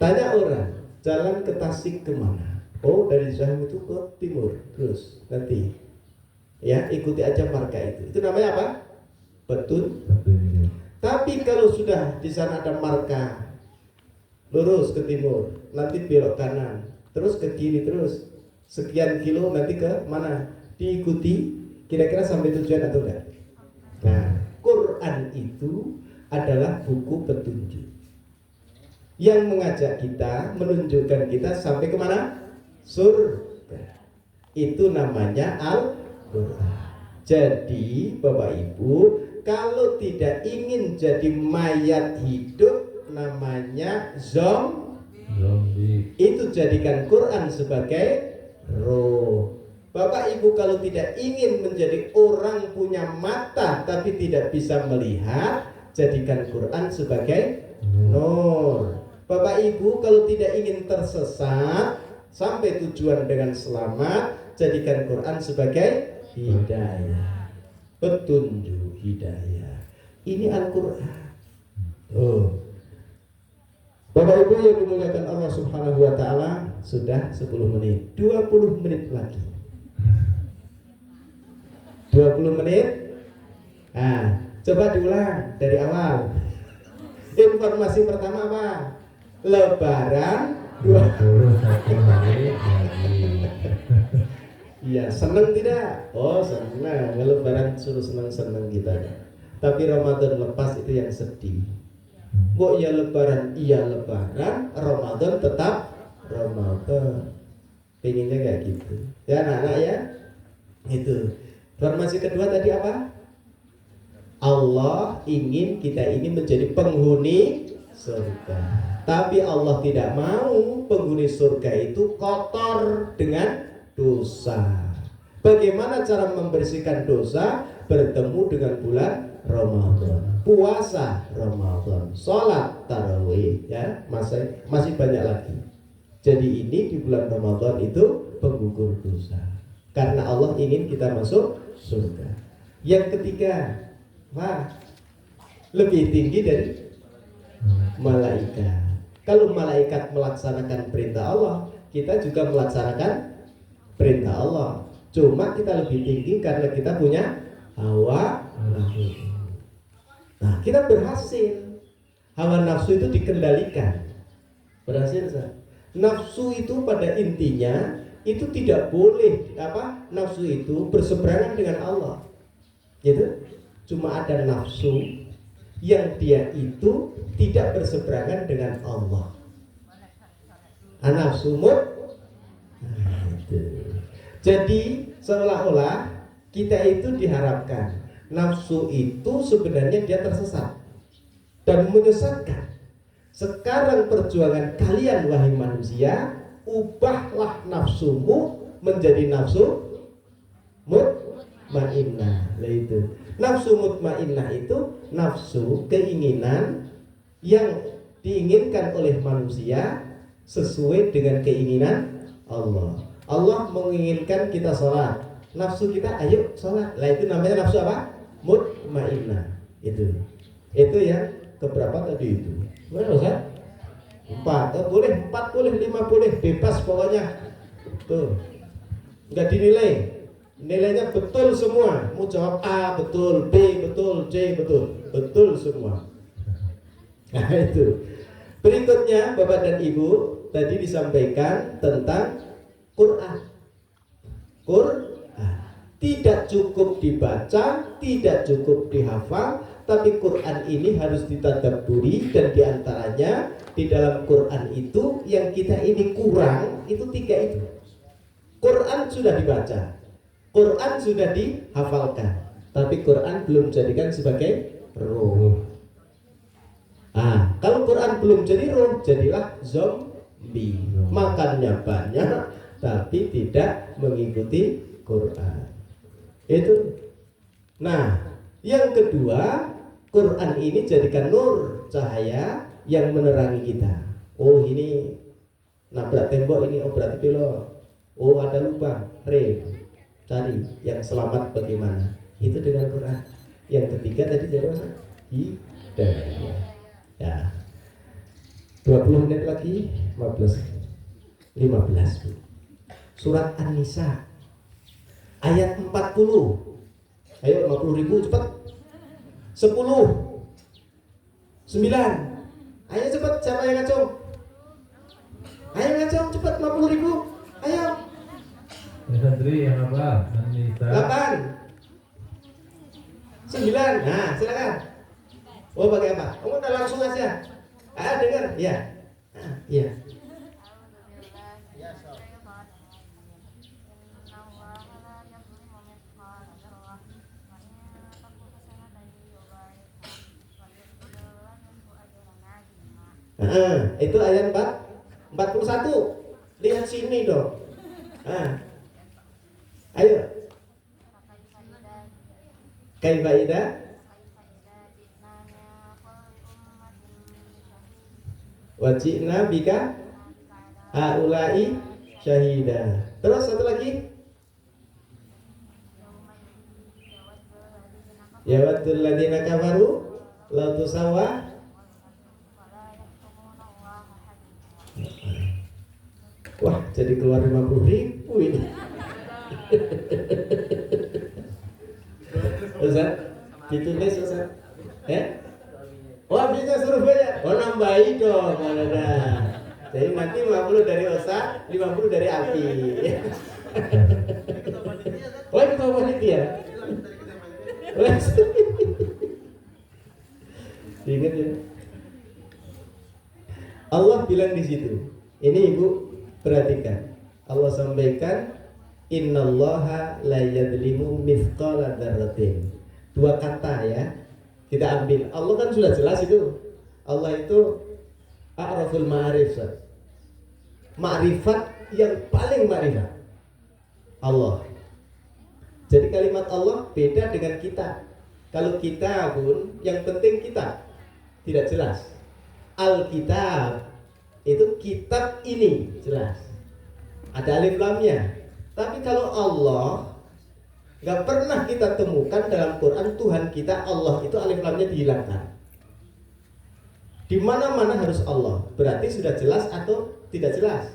[SPEAKER 1] Tanya orang, jalan ke Tasik kemana? Oh, dari Zahim itu ke timur terus nanti ya ikuti aja marka itu. Itu namanya apa? Petunjuk. Tapi kalau sudah di sana ada marka, lurus ke timur, nanti belok kanan, terus ke kiri terus sekian kilo nanti ke mana? Diikuti, kira-kira sampai tujuan atau enggak? Nah, Quran itu adalah buku petunjuk yang mengajak kita, menunjukkan kita sampai kemana? Surga. Itu namanya Al-Quran. Jadi Bapak Ibu, kalau tidak ingin jadi mayat hidup, namanya zombie. Itu jadikan Quran sebagai roh. Bapak Ibu kalau tidak ingin menjadi orang punya mata tapi tidak bisa melihat, jadikan Quran sebagai nur. Bapak Ibu kalau tidak ingin tersesat sampai tujuan dengan selamat, jadikan Quran sebagai hidayah, petunjuk hidayah. Ini Al-Quran. Bapak Ibu yang dimuliakan Allah Subhanahu wa taala, sudah 10 menit. 20 menit lagi. 20 menit. Nah, coba diulang dari awal. Informasi pertama apa? Lebaran
[SPEAKER 2] 21 hari lagi.
[SPEAKER 1] Iya, senang tidak? Oh, senang. Lebaran suruh senang-senang kita. Tapi Ramadan lepas itu yang sedih. Kok iya Lebaran? Iya Lebaran, Ramadan tetap Ramadan. Pengennya kayak gitu. Ya anak-anak ya. Itu. Informasi kedua tadi apa? Allah ingin kita ini menjadi penghuni surga. Tapi Allah tidak mau penghuni surga itu kotor dengan dosa. Bagaimana cara membersihkan dosa? Bertemu dengan bulan Ramadan, puasa Ramadan, sholat tarawih, ya masih banyak lagi. Jadi ini di bulan Ramadan itu penggugur dosa. Karena Allah ingin kita masuk surga. Yang ketiga, lebih tinggi dari malaikat. Kalau malaikat melaksanakan perintah Allah, kita juga melaksanakan perintah Allah. Cuma kita lebih tinggi karena kita punya hawa nafsu. Nah, kita berhasil Hawa nafsu itu dikendalikan. Berhasil Ustaz? Nafsu itu pada intinya itu tidak boleh nafsu itu berseberangan dengan Allah. Gitu. Cuma ada nafsu yang dia itu tidak berseberangan dengan Allah. Nafsu Jadi seolah-olah kita itu diharapkan nafsu itu sebenarnya dia tersesat dan menyesatkan. Sekarang perjuangan kalian wahai manusia, ubahlah nafsumu menjadi nafsu mutmainnah. Nah itu. Nafsu mutmainnah itu nafsu keinginan yang diinginkan oleh manusia sesuai dengan keinginan Allah. Allah menginginkan kita sholat, nafsu kita ayo sholat. Lah itu namanya nafsu apa? Mutmainnah. Itu yang keberapa tadi itu? Mana Ustaz? 4. Boleh 4 boleh 5 boleh, bebas pokoknya. Tuh. Enggak dinilai. Nilainya betul semua. Mau jawab A betul, B betul, C betul. Betul semua. Nah itu. Berikutnya Bapak dan Ibu tadi disampaikan tentang Quran. Tidak cukup dibaca, tidak cukup dihafal, tapi Quran ini harus ditadabburi. Dan diantaranya di dalam Quran itu yang kita ini kurang itu 3 itu. Quran sudah dibaca, Quran sudah dihafalkan, tapi Quran belum jadikan sebagai ruh. Kalau Quran belum jadi ruh, jadilah zombie. Makannya banyak tapi tidak mengikuti Quran. Itu. Nah, yang kedua, Quran ini jadikan nur, cahaya yang menerangi kita. Oh ini nabrak tembok ini, oh berarti belok. Oh ada lubang, rem, cari yang selamat bagaimana. Itu dengan Quran. Yang ketiga tadi jadi apa? Hidayah. Ya. 20 menit lagi, 15. Surat An-Nisa ayat 40. Ayo 50.000 cepat. 10 9. Ayo cepat, siapa yang ngacung? Ayo ngacung cepat 50.000. Ayo.
[SPEAKER 2] Ya santri yang apa? An-Nisa
[SPEAKER 1] 8 9. Nah, silakan. Oh, pakai apa? Kamu udah langsung aja. Dengar? Ya. Iya. Itu ayat 41. Lihat sini dong. Ayo. Kaifa idza wajibna bika haulai syahida. Terus satu lagi. Ya waddul ladzina kafaru la tusawwa. Wah, jadi keluar 50.000 ini. Ustaz, ditulis Ustaz. Wah, bisa suruh banyak. Oh, nambahi dong. Jadi nanti 50 dari Ustaz, 50 dari Alfi. Wah, itu panitia. Ingat ya. Allah bilang di situ. Ini Ibu perhatikan. Allah sampaikan innallaha la yadlimu mithqala dzarratin. 2 kata ya. Kita ambil. Allah kan sudah jelas itu. Allah itu a'raful ma'arif. Ma'rifat yang paling ma'rifat. Allah. Jadi kalimat Allah beda dengan kita. Kalau kita pun yang penting kita tidak jelas. Alkitab itu kitab ini jelas. Ada alif lamnya. Tapi kalau Allah nggak pernah kita temukan dalam Quran Tuhan kita Allah itu alif lamnya dihilangkan. Di mana-mana harus Allah. Berarti sudah jelas atau tidak jelas?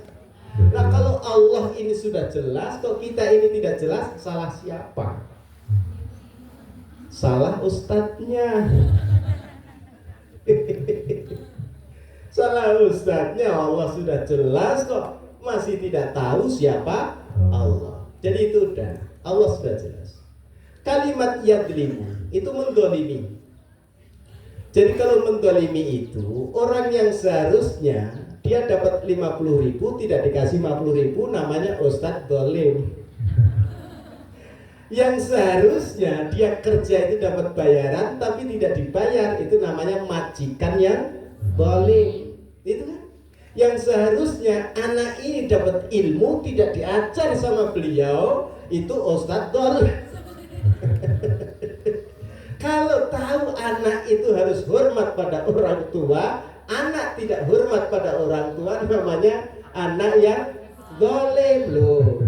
[SPEAKER 1] Nah kalau Allah ini sudah jelas, kok kita ini tidak jelas, salah siapa? Salah ustadznya. Salah ustadznya, Allah sudah jelas kok, masih tidak tahu siapa Allah. Jadi itu udah, Allah sudah jelas. Kalimat yadlimu itu mendolimi. Jadi kalau mendolimi itu, orang yang seharusnya dia dapat 50.000 tidak dikasih 50.000, namanya ustadz dolim. Yang seharusnya dia kerja itu dapat bayaran tapi tidak dibayar, itu namanya majikan yang dolim. Itu kan? Yang seharusnya anak ini dapat ilmu tidak diajar sama beliau, itu ustadz dolim. Kalau tahu anak itu harus hormat pada orang tua, anak tidak hormat pada orang tua, namanya anak yang zalim loh.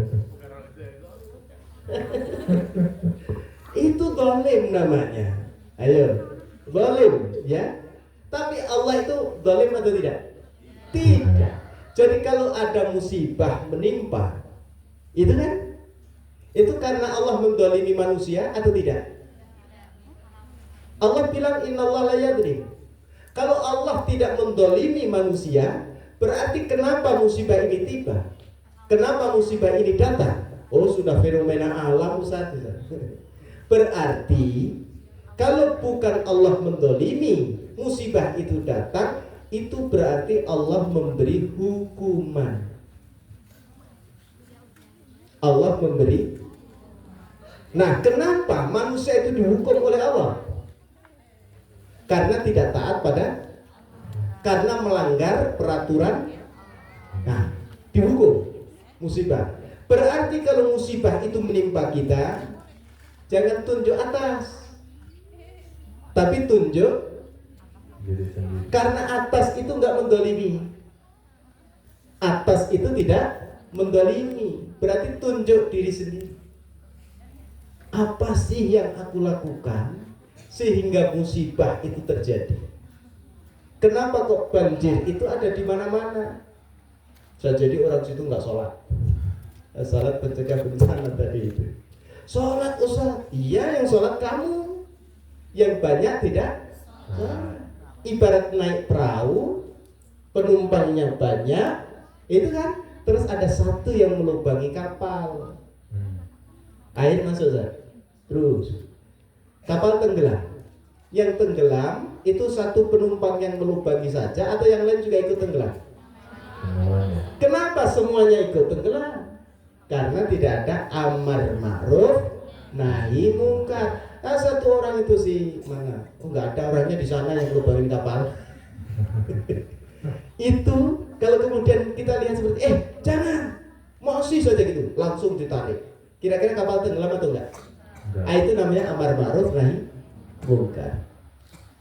[SPEAKER 1] Itu zalim namanya. Ayo, zalim ya. Tapi Allah itu zalim atau tidak? Tidak. Jadi kalau ada musibah menimpa, itu kan? Itu karena Allah mendolimi manusia atau tidak? Allah bilang innallaha la yadlim. Kalau Allah tidak mendolimi manusia, berarti kenapa musibah ini tiba? Kenapa musibah ini datang? Oh, sudah fenomena alam Ustaz. Berarti kalau bukan Allah mendolimi, musibah itu datang, itu berarti Allah memberi hukuman. Allah memberi. Nah, kenapa manusia itu dihukum oleh Allah? Karena tidak taat karena melanggar peraturan. Nah, dihukum musibah. Berarti kalau musibah itu menimpa kita, jangan tunjuk atas, tapi tunjuk, karena atas itu nggak mendolimi. Atas itu tidak mendolimi, berarti tunjuk diri sendiri. Apa sih yang aku lakukan sehingga musibah itu terjadi? Kenapa kok banjir itu ada di mana-mana? Bisa jadi orang situ nggak sholat. Sholat pencegah bencana tadi itu. Sholat Ustaz, iya yang sholat kamu. Yang banyak tidak. Ibarat naik perahu, penumpangnya banyak, itu kan. Terus ada satu yang melubangi kapal. Air masuk Ustaz. Terus kapal tenggelam. Yang tenggelam itu satu penumpang yang melubangi saja atau yang lain juga ikut tenggelam? Kenapa semuanya ikut tenggelam? Karena tidak ada amar ma'ruf nahi mungkar. Nah, satu orang itu sih mana? Oh, nggak ada orangnya di sana yang melubangin kapal. Itu kalau kemudian kita lihat seperti jangan masih saja gitu, langsung ditarik. Kira-kira kapal tenggelam atau enggak? Itu namanya amar ma'ruf nahi mungkar.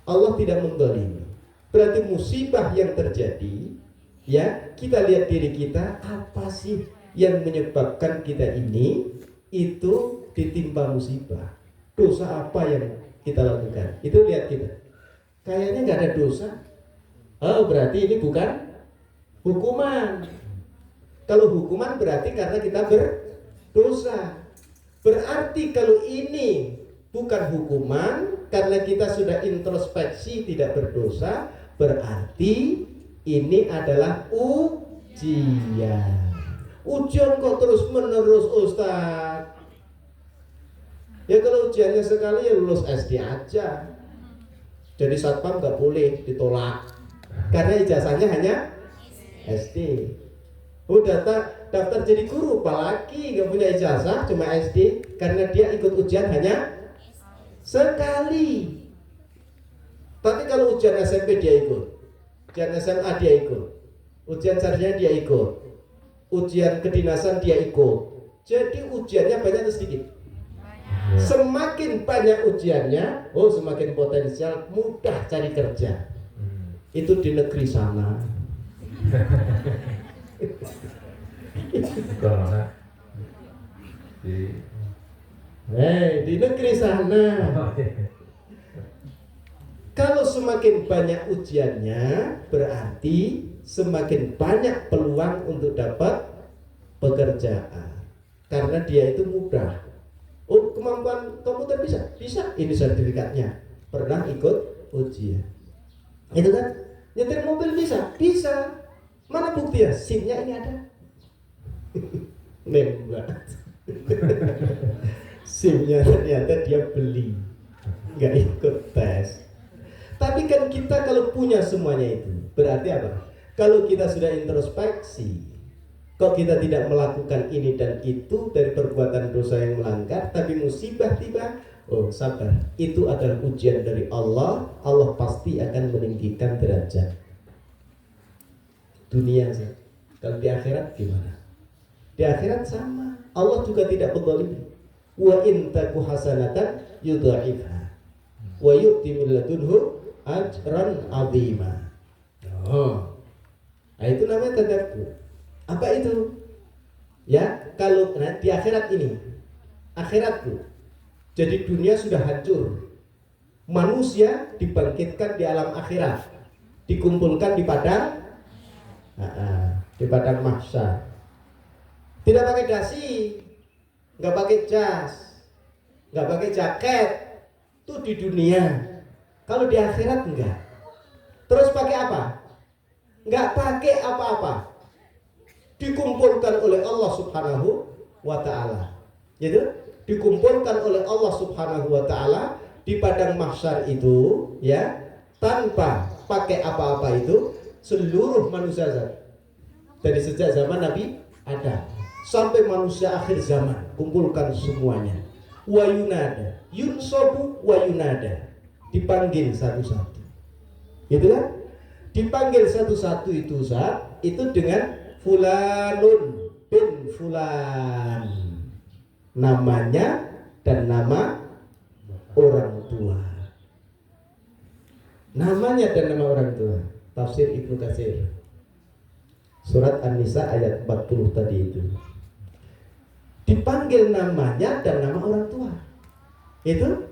[SPEAKER 1] Allah tidak mendolimi. Berarti musibah yang terjadi, ya kita lihat diri kita, apa sih yang menyebabkan kita ini itu ditimpa musibah? Dosa apa yang kita lakukan? Itu lihat kita. Kayaknya nggak ada dosa. Oh, berarti ini bukan hukuman. Kalau hukuman berarti karena kita berdosa. Berarti kalau ini bukan hukuman, karena kita sudah introspeksi tidak berdosa, berarti ini adalah ujian. Ujian kok terus menerus Ustaz? Ya kalau ujiannya sekali ya lulus SD aja. Jadi satpam nggak boleh ditolak karena ijazahnya hanya SD. Udah daftar jadi guru, apalagi nggak punya ijazah cuma SD, karena dia ikut ujian hanya sekali. Tapi kalau ujian SMP dia ikut, ujian SMA dia ikut, ujian sarjana dia ikut, ujian kedinasan dia ikut. Jadi ujiannya banyak atau sedikit? Semakin banyak ujiannya, semakin potensial mudah cari kerja. Itu di negeri sana. Di negeri sana. Kalau semakin banyak ujiannya, berarti semakin banyak peluang untuk dapat pekerjaan. Karena dia itu mudah. Oh, kemampuan komputer bisa? Bisa. Ini sertifikatnya. Pernah ikut ujian. Itu kan? Nyetir mobil bisa? Bisa. Mana buktinya? SIM-nya ini ada. Nembak. SIM-nya ternyata dia beli, nggak ikut tes. Tapi kan kita kalau punya semuanya itu, berarti apa? Kalau kita sudah introspeksi, kok kita tidak melakukan ini dan itu dari perbuatan dosa yang melanggar, tapi musibah tiba, oh sabar, itu adalah ujian dari Allah. Allah pasti akan meninggikan derajat. Dunia sih. Kalau di akhirat gimana? Di akhirat sama. Allah juga tidak berzalim. Wa in taku hasanatan yudha'ifha wa yu'ti min ladunhu ajran 'azima. Oh. Nah, itu namanya tadabbur. Apa itu? Ya, kalau di akhirat ini, akhirat tuh. Jadi dunia sudah hancur. Manusia dibangkitkan di alam akhirat. Dikumpulkan di padang mahsyar. Tidak pakai dasi, nggak pakai jas, nggak pakai jaket. Itu di dunia. Kalau di akhirat enggak. Terus pakai apa? Nggak pakai apa-apa. Dikumpulkan oleh Allah Subhanahu wa ta'ala. Gitu? Dikumpulkan oleh Allah Subhanahu wa ta'ala di padang mahsyar itu, ya, tanpa pakai apa-apa itu, seluruh manusia dari sejak zaman Nabi Adam sampai manusia akhir zaman, kumpulkan semuanya. Wa yunada, yunsobu wa yunada, dipanggil satu-satu. Gitu kan? Dipanggil satu-satu itu itu dengan fulanun bin fulan, namanya dan nama orang tua. Namanya dan nama orang tua. Tafsir Ibnu Katsir. Surat An-Nisa ayat 40 tadi itu. Dipanggil namanya dan nama orang tua. Itu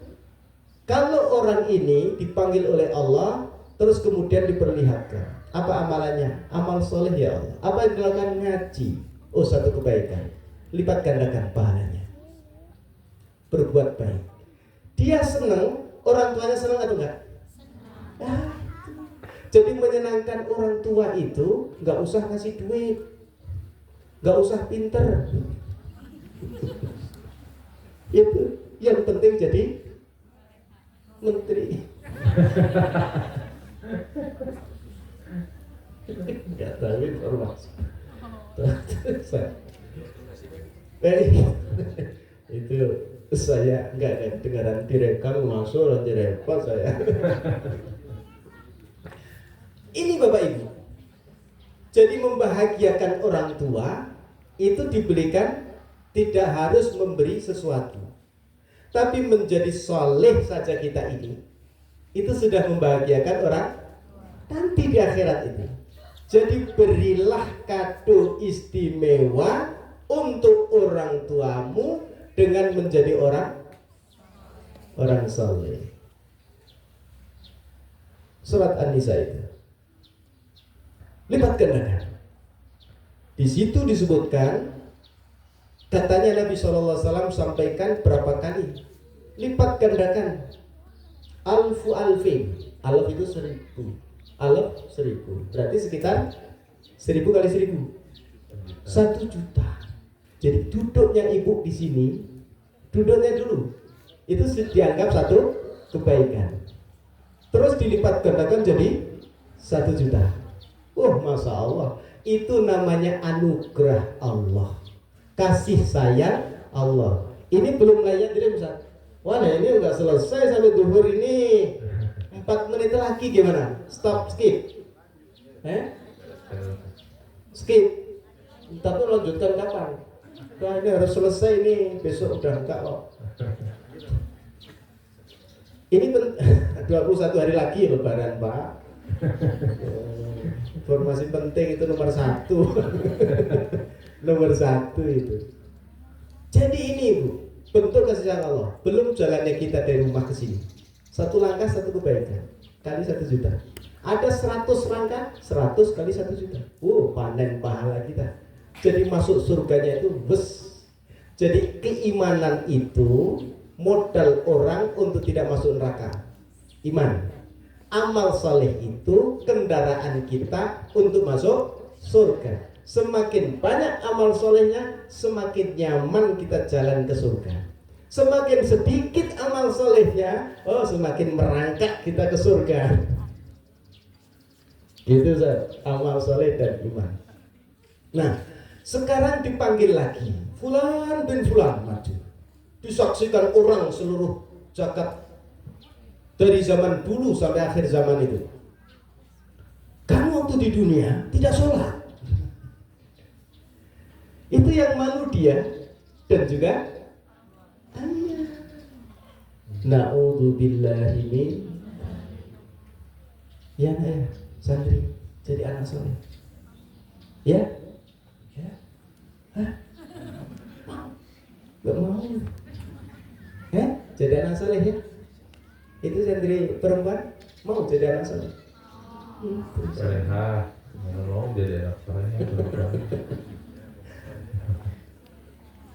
[SPEAKER 1] kalau orang ini dipanggil oleh Allah, terus kemudian diperlihatkan apa amalannya? Amal soleh ya Allah. Apa yang dilakukan? Ngaji. Oh, satu kebaikan. Lipat gandakan pahalanya. Berbuat baik. Dia senang, orang tuanya senang atau enggak? Ah, jadi menyenangkan orang tua itu nggak usah ngasih duit, nggak usah pinter. Itu yang penting jadi menteri. Nggak tahu informasi. Itu saya nggak dengaran direkam langsung nanti repot saya. Ini Bapak Ibu. Jadi membahagiakan orang tua itu diberikan, tidak harus memberi sesuatu, tapi menjadi soleh saja kita ini, itu sudah membahagiakan orang nanti di akhirat itu. Jadi berilah kado istimewa untuk orang tuamu dengan menjadi orang soleh. Surat An-Nisa itu. Lipat gandakan. Di situ disebutkan, katanya Nabi SAW sampaikan berapa kali, lipat gandakan. Alfu alfin, alf itu 1000, alf 1000, berarti sekitar 1000 kali 1000, 1 juta. Jadi duduknya ibu di sini, duduknya dulu, itu dianggap satu kebaikan. Terus dilipat gandakan jadi 1 juta. Oh, Masya Allah, itu namanya anugerah Allah, kasih sayang Allah. Ini belum layak diri Ustaz. Wah, ini udah selesai sampai duhur ini, 4 menit lagi gimana? Stop, skip. Skip. Tapi lanjutkan kapan? Nah, ini harus selesai ini, besok udah enggak kok. Ini 21 hari lagi Lebaran, Pak. Informasi penting itu nomor 1. Nomor 1 itu. Jadi ini Bu, bentuk kasih sayang Allah. Belum jalannya kita dari rumah ke sini. 1 langkah 1 kebaikan kali 1 juta. Ada 100 langkah, 100 kali 1 juta. Panen pahala kita. Jadi masuk surganya itu bes. Jadi keimanan itu modal orang untuk tidak masuk neraka. Iman. amal soleh itu kendaraan kita untuk masuk surga. Semakin banyak amal solehnya, semakin nyaman kita jalan ke surga. Semakin sedikit amal solehnya, semakin merangkak kita ke surga. Gitu Ustaz, amal soleh dan iman. Nah, sekarang dipanggil lagi, Fulan bin Fulan maju. Disaksikan orang seluruh jagat dari zaman dulu sampai akhir zaman itu. Kamu waktu di dunia tidak sholat. Itu yang malu dia dan juga ayah. Na'udzubillahi min. Ya, santri jadi anak soleh. Ya? Ya? Hah? Gak mau. Jadi anak soleh ya? Itu santri perempuan mau jadi anak soleh.
[SPEAKER 2] Solehah, mana mau jadi anak solehnya.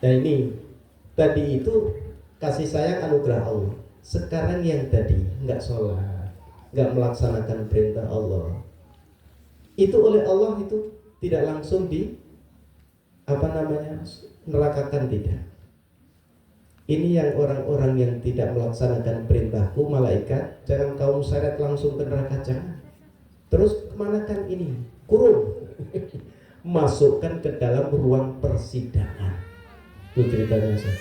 [SPEAKER 1] Nah ini tadi itu kasih sayang anugerah Allah. Sekarang yang tadi nggak sholat, nggak melaksanakan perintah Allah, itu oleh Allah itu tidak langsung di nerakakan, tidak. Ini yang orang-orang yang tidak melaksanakan perintahku, malaikat, jangan kaum seret langsung ke neraka, jangan. Terus kemanakan ini? Kurung. Masukkan ke dalam ruang persidangan. Itu ceritanya Ustaz.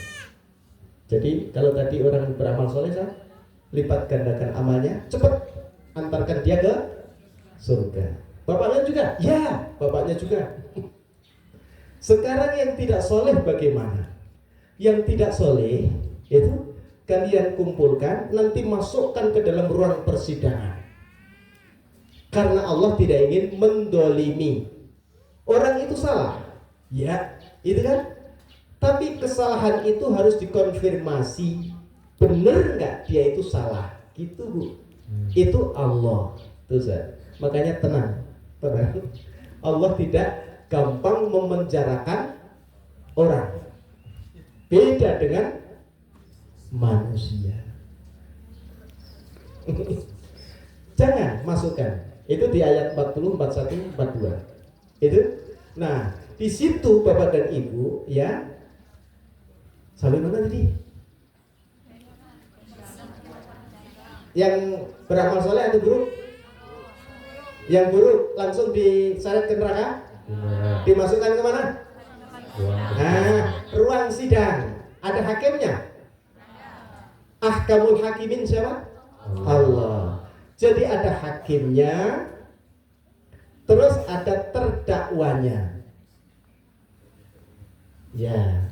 [SPEAKER 1] Jadi kalau tadi orang beramal soleh, lipat gandakan amalnya, cepat antarkan dia ke surga. Bapaknya juga? Ya, bapaknya juga. Sekarang yang tidak soleh bagaimana? Yang tidak soleh itu kalian kumpulkan, nanti masukkan ke dalam ruang persidangan. Karena Allah tidak ingin mendolimi. Orang itu salah, ya, itu kan? Tapi kesalahan itu harus dikonfirmasi, benar nggak dia itu salah, gitu Bu. Itu Allah, tuh Zat. Makanya tenang. Allah tidak gampang memenjarakan orang. Beda dengan manusia. Jangan masukkan. Itu di ayat 40, 41, 42. Itu. Nah, di situ Bapak dan Ibu ya. Sampai mana tadi? Yang beramal soleh atau buruk? Yang buruk langsung diseret ke neraka? Dimasukkan ke mana? Ruang sidang. Ada hakimnya? Ahkamul hakimin siapa? Allah. Jadi ada hakimnya, terus ada terdakwanya. Ya.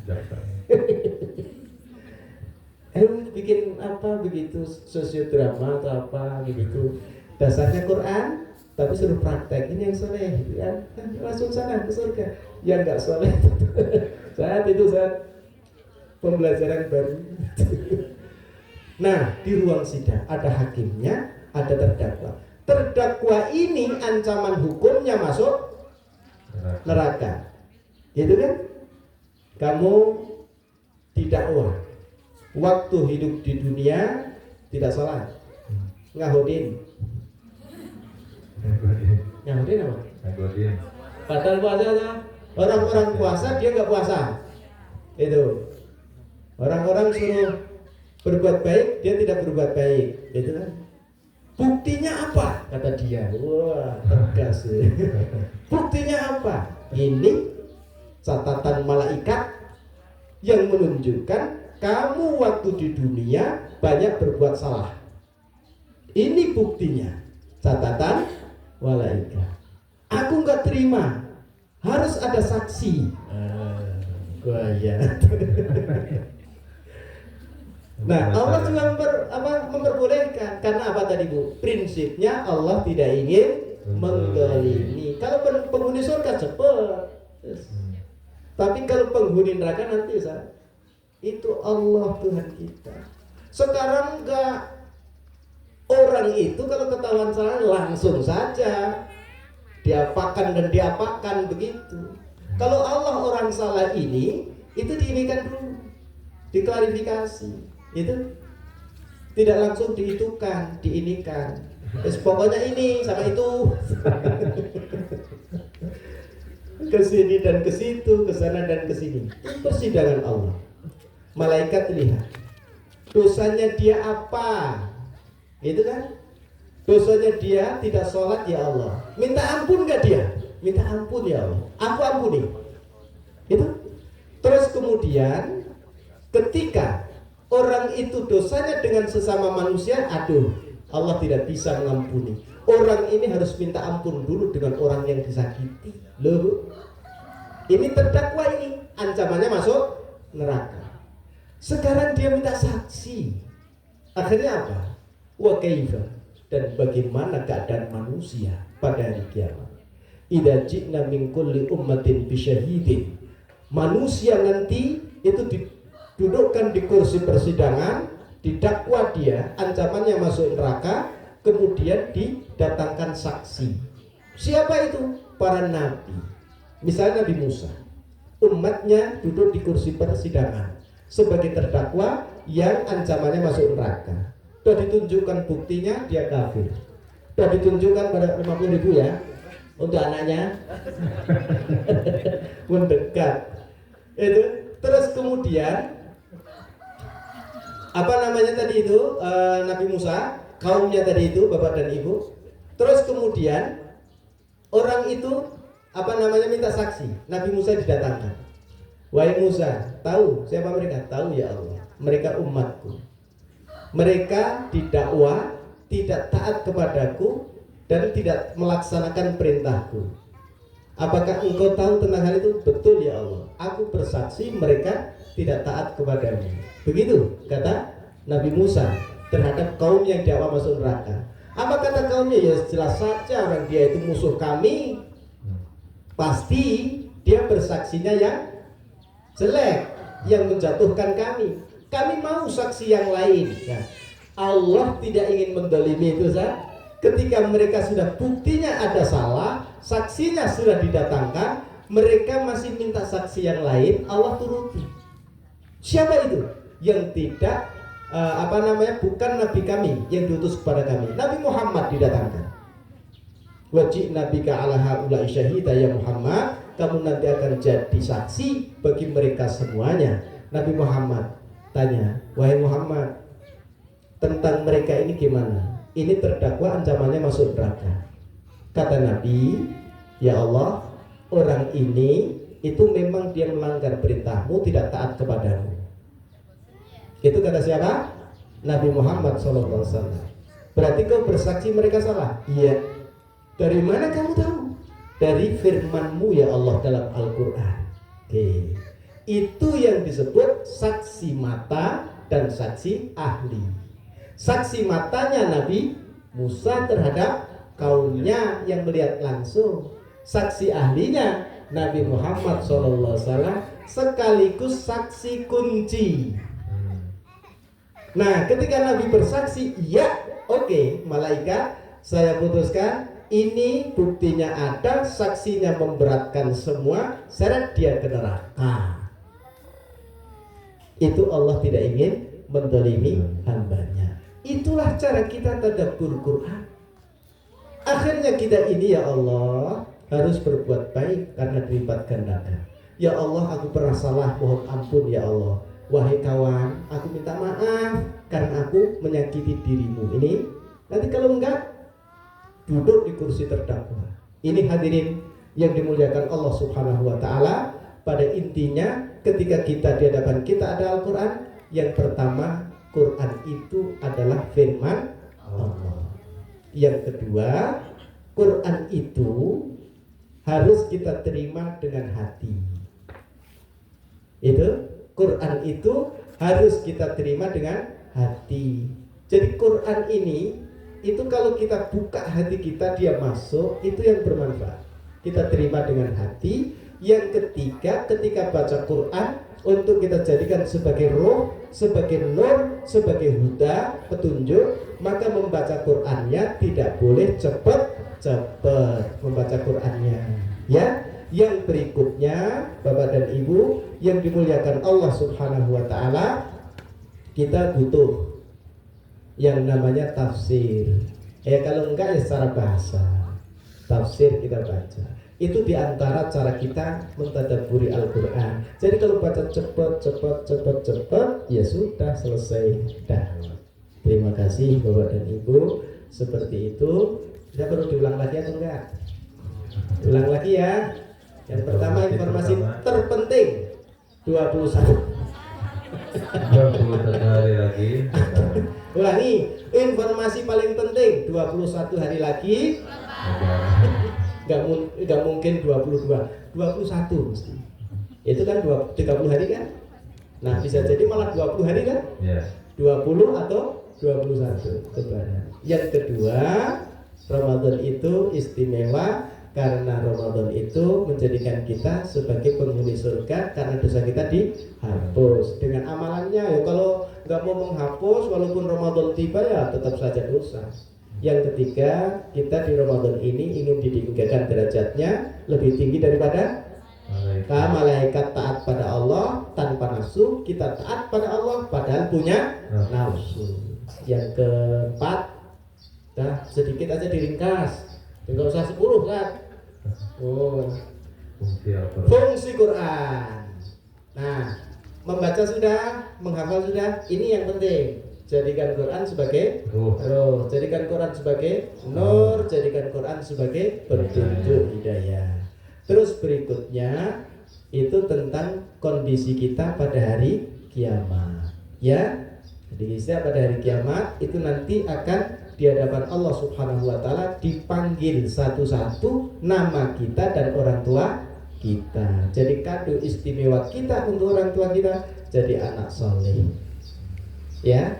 [SPEAKER 1] Bikin apa begitu, sosiodrama atau apa begitu. Dasarnya Quran, tapi suruh praktek. Ini yang soleh, ya. Langsung sana ke surga. Yang nggak soleh saat pembelajaran baru. Nah, di ruang sidang ada hakimnya, ada terdakwa. Terdakwa ini ancaman hukumnya masuk neraka. Gitu kan? Kamu didakwa waktu hidup di dunia tidak sholat, ngahodin apa? Padahal puasa, orang-orang puasa dia nggak puasa. Itu orang-orang suruh berbuat baik, dia tidak berbuat baik, itu kan? Buktinya apa? Kata dia. Wah, tegas. Buktinya apa? Ini catatan malaikat yang menunjukkan kamu waktu di dunia banyak berbuat salah. Ini buktinya, catatan malaikat. Aku nggak terima, harus ada saksi. Gaya. Nah, Allah juga memperbolehkan. Karena apa tadi Bu? Prinsipnya Allah tidak ingin menggolimi. Kalau penghuni surga cepat. Tapi kalau penghuni neraka nanti itu Allah Tuhan kita. Sekarang enggak, orang itu kalau ketahuan salah langsung saja diapakan dan diapakan begitu. Kalau Allah orang salah ini, itu diinikan dulu, diklarifikasi. Itu tidak langsung dihitungkan, diinikan. Pokoknya ini sama itu. Ke sini dan ke situ, ke sana dan ke sini. Persidangan Allah. Malaikat lihat. Dosanya dia apa? Itu kan? Dosanya dia tidak sholat ya Allah. Minta ampun gak dia? Minta ampun ya Allah. Aku ampuni. Itu. Terus kemudian ketika orang itu dosanya dengan sesama manusia, aduh, Allah tidak bisa mengampuni. Orang ini harus minta ampun dulu dengan orang yang disakiti. Loh, ini terdakwa ini, ancamannya masuk neraka. Sekarang dia minta saksi. Akhirnya apa? Wa kaifa, dan bagaimana keadaan manusia pada hari kiamat? Idza ji'na min kulli ummatin bisyahidin. Manusia nanti itu didudukkan di kursi persidangan, didakwa dia, ancamannya masuk neraka, kemudian didatangkan saksi. Siapa itu? Para nabi. Misalnya Nabi Musa, umatnya duduk di kursi persidangan sebagai terdakwa yang ancamannya masuk neraka. Sudah ditunjukkan buktinya dia kafir. Sudah ditunjukkan pada 50.000 ya untuk anaknya. Mendekat. Itu terus kemudian apa namanya tadi itu Nabi Musa, kaumnya tadi itu bapak dan ibu. Terus kemudian orang itu apa namanya minta saksi. Nabi Musa didatangkan. Wahai Musa, tahu siapa mereka? Tahu ya Allah. Mereka umatku. Mereka didakwa tidak taat kepadaku dan tidak melaksanakan perintahku. Apakah engkau tahu tentang hal itu? Betul ya Allah. Aku bersaksi mereka tidak taat kepadamu. Begitu kata Nabi Musa terhadap kaum yang dakwa masuk neraka. Apa kata kaumnya? Ya jelas saja orang dia itu musuh kami. Pasti dia bersaksinya yang jelek, yang menjatuhkan kami. Kami mau saksi yang lain. Nah, Allah tidak ingin mendolimi itu saja. Ketika mereka sudah buktinya ada salah, saksinya sudah didatangkan, mereka masih minta saksi yang lain, Allah turuti. Siapa itu? Yang tidak bukan nabi kami yang diutus kepada kami. Nabi Muhammad didatangkan. Wajib nabika ala haula'i syahida ya Muhammad, kamu nanti akan jadi saksi bagi mereka semuanya. Nabi Muhammad tanya, wahai Muhammad, tentang mereka ini gimana? Ini terdakwa ancamannya masuk neraka. Kata Nabi, ya Allah, orang ini itu memang dia melanggar perintahmu, tidak taat kepadamu. Itu kata siapa? Nabi Muhammad SAW. Berarti kau bersaksi mereka salah? Iya. Dari mana kamu tahu? Dari firman-Mu ya Allah dalam Al-Quran. Oke. Itu yang disebut saksi mata dan saksi ahli. Saksi matanya Nabi Musa terhadap kaumnya yang melihat langsung. Saksi ahlinya Nabi Muhammad SAW sekaligus saksi kunci. Nah, ketika Nabi bersaksi, ya, oke, malaikat, saya putuskan ini buktinya ada, saksinya memberatkan semua, seret dia ke neraka. Itu Allah tidak ingin mendolimi hambanya. Itulah cara kita tadabbur Quran. Akhirnya kita ini ya Allah harus berbuat baik karena dilipat gandakan. Ya Allah, aku pernah salah, mohon ampun ya Allah. Wahai kawan, aku minta maaf karena aku menyakiti dirimu. Ini nanti kalau enggak duduk di kursi terdakwa. Ini hadirin yang dimuliakan Allah Subhanahu wa taala. Pada intinya ketika kita di hadapan kita ada Al-Qur'an, yang pertama Quran itu adalah firman Allah. Yang kedua, Quran itu harus kita terima dengan hati. Itu Quran itu harus kita terima dengan hati. Jadi Quran ini itu kalau kita buka hati kita, dia masuk, itu yang bermanfaat. Kita terima dengan hati. Yang ketiga, ketika baca Quran untuk kita jadikan sebagai roh, sebagai nur, sebagai huda, petunjuk, maka membaca Qurannya tidak boleh cepat-cepat membaca Qurannya. Ya, yang berikutnya, Bapak dan Ibu yang dimuliakan Allah Subhanahu wa taala, kita butuh yang namanya tafsir. Ya kalau enggak ya secara bahasa, tafsir kita baca. Itu diantara cara kita mentadabburi Al-Quran. Jadi kalau baca cepat, ya sudah selesai. Dah. Terima kasih Bapak dan Ibu. Seperti itu. Tidak perlu diulang lagi atau enggak? Ulang lagi ya. Yang pertama informasi terpenting 21.
[SPEAKER 2] 21 hari lagi.
[SPEAKER 1] Ulangi, informasi paling penting 21 hari lagi. Nggak mungkin 22, 21 mesti. Itu kan 30 hari kan? Nah bisa jadi malah 20 hari kan?
[SPEAKER 2] Ya.
[SPEAKER 1] 20 atau 21 kebaran. Yang kedua, Ramadan itu istimewa karena Ramadan itu menjadikan kita sebagai penghuni surga karena dosa kita dihapus dengan amalannya. Ya kalau nggak mau menghapus walaupun Ramadan tiba ya tetap saja dosa. Yang ketiga, kita di Ramadan ini ingin ditinggikan derajatnya lebih tinggi daripada malaikat taat pada Allah tanpa nafsu, kita taat pada Allah padahal punya nafsu. Yang keempat, dah sedikit aja diringkas, nggak usah 10 kan? Oh, fungsi Quran. Nah, membaca sudah, menghafal sudah, ini yang penting. Jadikan Quran sebagai roh, jadikan Quran sebagai nur, jadikan Quran sebagai petunjuk hidayah. Terus berikutnya itu tentang kondisi kita pada hari kiamat. Ya, jadi kita pada hari kiamat itu nanti akan di hadapan Allah Subhanahu wa taala dipanggil satu-satu nama kita dan orang tua kita. Jadi kado istimewa kita untuk orang tua kita jadi anak soleh. Ya,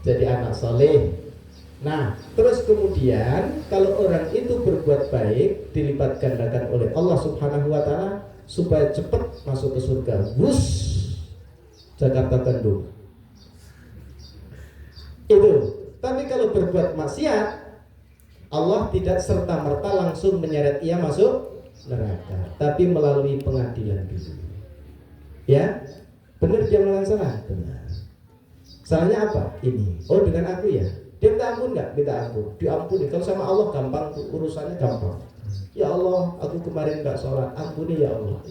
[SPEAKER 1] jadi anak soleh. Nah, terus kemudian kalau orang itu berbuat baik dilipat gandakan oleh Allah Subhanahu wa taala supaya cepat masuk ke surga. Wus, Jakarta Bandung. Itu. Tapi kalau berbuat maksiat, Allah tidak serta-merta langsung menyeret ia masuk neraka, tapi melalui pengadilan dulu. Ya, benar dia melakukan salah, benar. Salahnya apa? Ini. Oh, dengan aku ya. Dia minta ampun nggak? Minta ampun. Diampuni. Kalau sama Allah gampang, urusannya gampang. Ya Allah, aku kemarin nggak sholat. Ampuni ya Allah.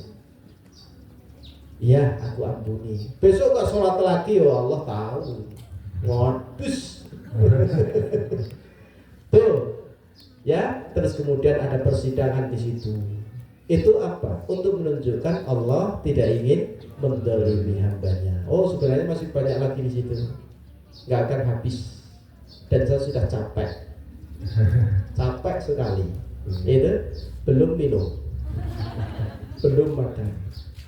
[SPEAKER 1] Iya, aku ampuni. Besok nggak sholat lagi, ya Allah tahu. Modus. Tuh. Ya, terus kemudian ada persidangan di situ. Itu apa? Untuk menunjukkan Allah tidak ingin menzalimi hambanya. Oh, sebenarnya masih banyak lagi di situ. Nggak akan habis. Dan saya sudah capek. Capek sekali. Itu belum minum. Belum makan.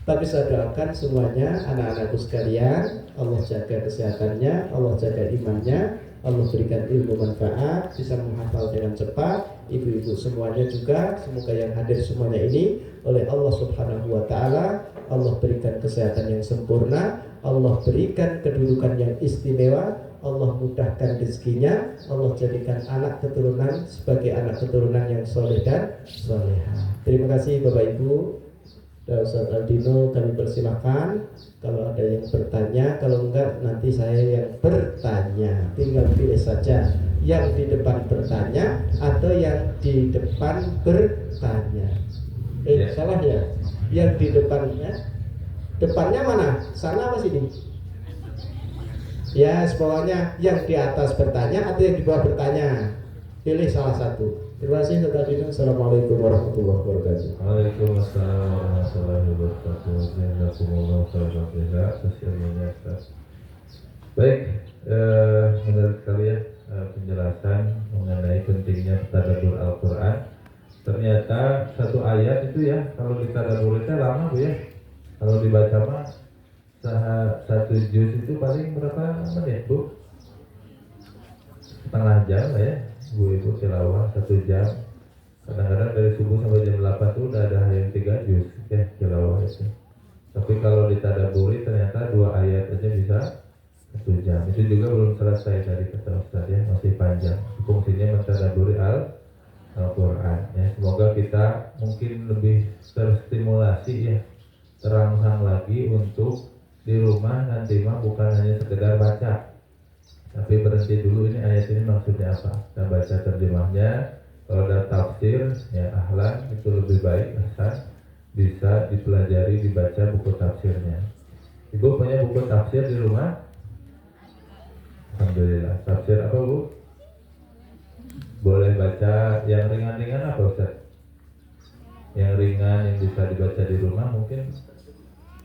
[SPEAKER 1] Tapi saya doakan semuanya anak-anakku sekalian, Allah jaga kesehatannya, Allah jaga imannya, Allah berikan ilmu manfaat, bisa menghafal dengan cepat. Ibu-ibu semuanya juga, semoga yang hadir semuanya ini oleh Allah Subhanahu wa taala Allah berikan kesehatan yang sempurna, Allah berikan kedudukan yang istimewa, Allah mudahkan rezekinya, Allah jadikan anak keturunan sebagai anak keturunan yang soleh dan soleha. Terima kasih Bapak Ibu. Ustaz Aldino kami persilahkan kalau ada yang bertanya, kalau enggak nanti saya yang bertanya, tinggal pilih saja yang di depan bertanya atau yang di depan bertanya. Salah ya? Yang di depannya, depannya mana? Sana apa sini? Ya, pokoknya yang di atas bertanya atau yang di bawah bertanya, pilih salah satu. Terima kasih Ustaz Aldino. Assalamualaikum warahmatullahi wabarakatuh.
[SPEAKER 2] Waalaikumsalam warahmatullahi wabarakatuh. Jazakumullah khairan. Baik, menurut kalian penjelasan mengenai pentingnya tadabbur Al-Quran. Ternyata satu ayat itu ya kalau ditadabburnya lama Bu ya. Kalau dibaca mah satu juz itu paling berapa menit Bu? Setengah jam lah ya. Bu Ibu tilawah 1 jam. Kadang-kadang dari subuh sampai jam 8 tuh udah ada yang 3 juz ya tilawah itu. Tapi kalau ditadabburi ternyata 2 ayat aja bisa 1 jam. Itu juga belum selesai tadi kata Ustaz ya, masih panjang. Fungsinya mentadabburi Al-Quran ya. Semoga kita mungkin lebih terstimulasi ya, terangsang lagi untuk di rumah nanti mah bukan hanya sekedar baca, Tapi berhenti dulu, ini ayat ini maksudnya apa? Kita baca terjemahnya. Kalau ada tafsir, ya ahlan, itu lebih baik, ahsan, bisa dipelajari, dibaca buku tafsirnya. Ibu punya buku tafsir di rumah? Alhamdulillah. Tafsir apa, Bu? Boleh baca yang ringan-ringan apa, Ustaz? Yang ringan yang bisa dibaca di rumah mungkin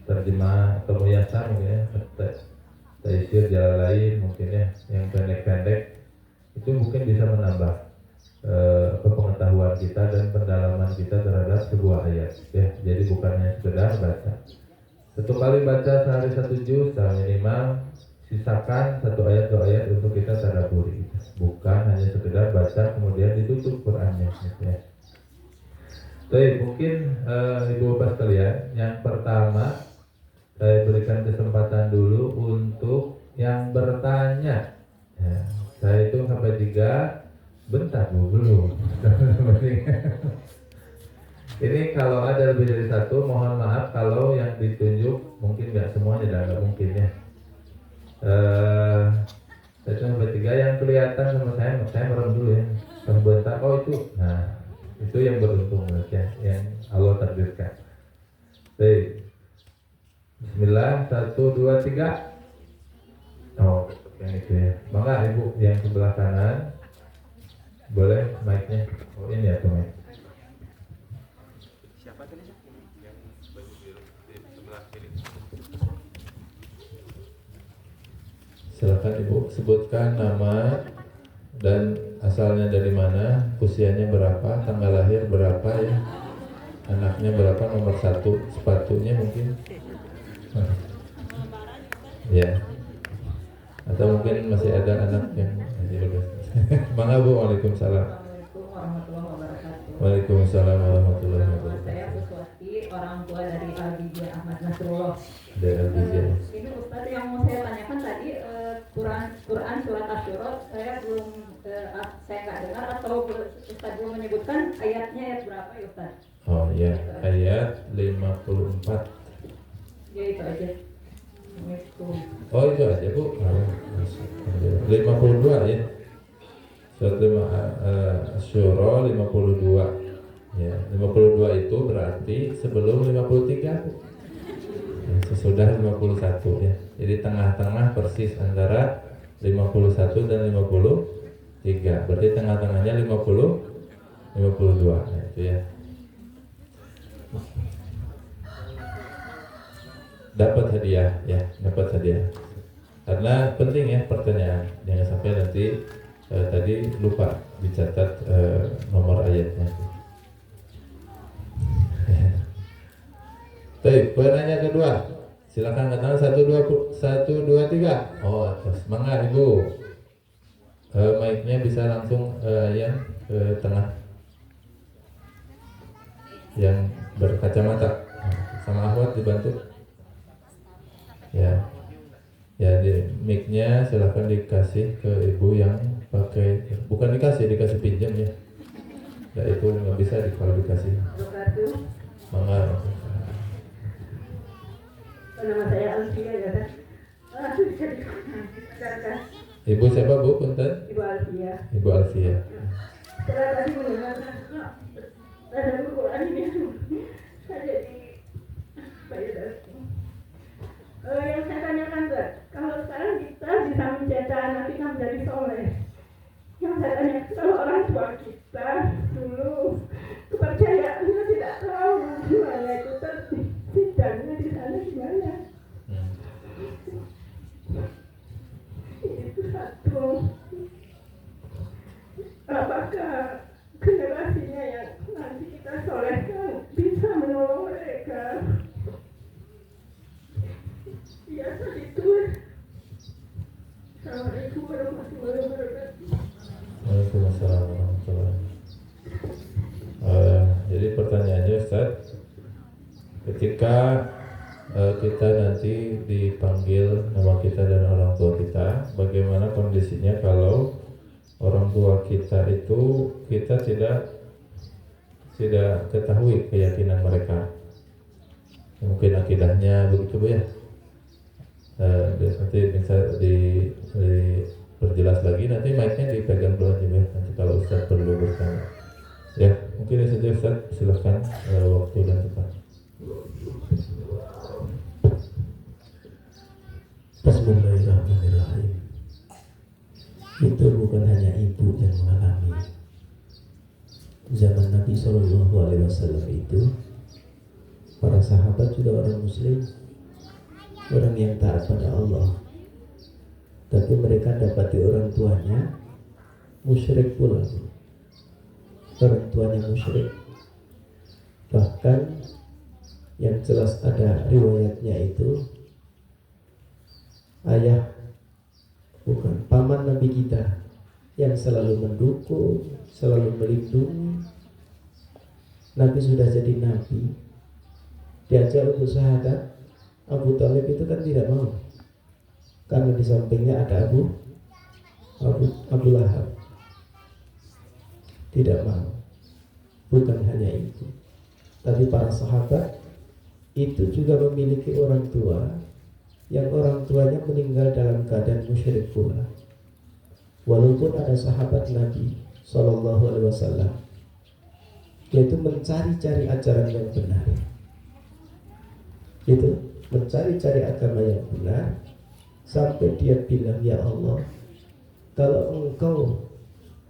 [SPEAKER 2] terjemah atau muyasar mungkin ya, taisir jalan lain mungkin ya, yang pendek-pendek itu mungkin bisa menambah pengetahuan kita dan pendalaman kita terhadap sebuah ayat ya. Jadi bukannya sekedar baca. Satu kali baca sehari 1 juz, minimal sisakan 1 ayat 2 ayat untuk kita tadabburi. Bukan hanya sekedar baca kemudian ditutup Qurannya gitu ya. Baik, mungkin Ibu Bapak sekalian, yang pertama saya berikan kesempatan dulu untuk yang bertanya. Ya, saya hitung sampai 3. Bentar Bu, belum. Ini kalau ada lebih dari 1, mohon maaf kalau yang ditunjuk mungkin nggak semuanya dan nggak mungkin ya. Saya hitung sampai 3, yang kelihatan sama saya merem dulu ya. Sebentar, oh itu, nah itu yang beruntung ya, yang Allah takdirkan. Baik. Bismillah, 1, 2, 3. Oh, yang itu ya. Maka Ibu yang sebelah kanan, boleh mic-nya. Oh ini ya tuh mic.
[SPEAKER 3] Siapa tadi? Yang baju biru di sebelah kiri.
[SPEAKER 2] Silakan Ibu sebutkan nama dan asalnya dari mana, usianya berapa, tanggal lahir berapa ya, anaknya berapa, nomor 1, sepatunya mungkin. Ya. Atau mungkin masih ada anak yang Mangga Bu, waalaikumsalam.
[SPEAKER 4] Assalamualaikum warahmatullahi wabarakatuh.
[SPEAKER 2] Waalaikumsalam warahmatullahi wabarakatuh.
[SPEAKER 4] Saya Puswati, orang tua dari Al-Bija Ahmad Nasrullah.
[SPEAKER 2] Dari Al-Bija.
[SPEAKER 4] Ini Ustaz yang mau saya tanyakan tadi, Quran surat Asy-Syura, saya belum saya nggak dengar atau Ustaz belum menyebutkan ayatnya ayat berapa ya Ustaz?
[SPEAKER 2] Oh ya, ayat 54.
[SPEAKER 4] Ya itu aja. Itu.
[SPEAKER 2] Oh itu aja Bu. 52 ya. Surat Asy-Syura 52. Ya, 52 itu berarti sebelum 53 Bu. Ya, sesudah 51 ya. Jadi tengah-tengah persis antara 51 dan 53. Berarti tengah-tengahnya 52. Nah, itu ya. Dapat hadiah ya, dapat hadiah. Karena penting ya pertanyaan, jangan sampai nanti tadi lupa dicatat nomor ayatnya. Baik, penanya kedua. Silakan katakan 1 2 3. Oh, atas. Mangga Ibu. Mic-nya bisa langsung yang ke tengah. Yang berkacamata. Sama Ahwat dibantu. Ya. Ya, di mic-nya silakan dikasih ke Ibu yang pakai, bukan dikasih pinjam ya. Ya itu nggak bisa dikualifikasi. Mangga.
[SPEAKER 4] Nama saya Alfia ya kan?
[SPEAKER 2] Ibu siapa Bu? Punten?
[SPEAKER 4] Ibu Alfia.
[SPEAKER 2] Ibu Alfia.
[SPEAKER 4] Saya tadi mendengar dalam Quran ini saya jadi yang saya tanyakan tuh, kalau sekarang kita bisa mencetak anak kita menjadi soleh. Yang saya tanya, kalau orang tua kita dulu kepercayaannya tidak tahu gimana itu sidangnya di sana gimana. Itu satu. Apakah generasinya yang nanti kita solehkan bisa menolong mereka? Ya, itu. Assalamualaikum warahmatullahi wabarakatuh.
[SPEAKER 2] Waalaikumsalam warahmatullahi wabarakatuh. Jadi pertanyaannya Ustaz, ketika kita nanti dipanggil nama kita dan orang tua kita, bagaimana kondisinya kalau orang tua kita itu kita tidak ketahui keyakinan mereka, mungkin akidahnya begitu Bu ya. Nanti bisa perjelas lagi, nanti mic-nya dipegang dulu aja ya, nanti kalau Ustaz perlu bertanya. Ya, mungkin itu saja Ustaz, silakan waktu dan tempat.
[SPEAKER 1] Bismillahirrahmanirrahim. Itu bukan hanya ibu yang mengalami. Zaman Nabi SAW itu, para sahabat juga orang Muslim, orang yang taat pada Allah. Tapi mereka dapati orang tuanya musyrik pula. Orang tuanya musyrik. Bahkan yang jelas ada riwayatnya itu, ayah, bukan, paman Nabi kita yang selalu mendukung, selalu melindungi. Nabi sudah jadi Nabi, diajak untuk syahadat, Abu Thalib itu kan tidak mau, karena di sampingnya ada Abu Lahab. Tidak mau. Bukan hanya itu, tapi para sahabat itu juga memiliki orang tua yang orang tuanya meninggal dalam keadaan musyrik pula. Walaupun ada sahabat Nabi SAW, yaitu mencari-cari ajaran yang benar, itu mencari-cari agama yang benar, sampai dia bilang, ya Allah, kalau engkau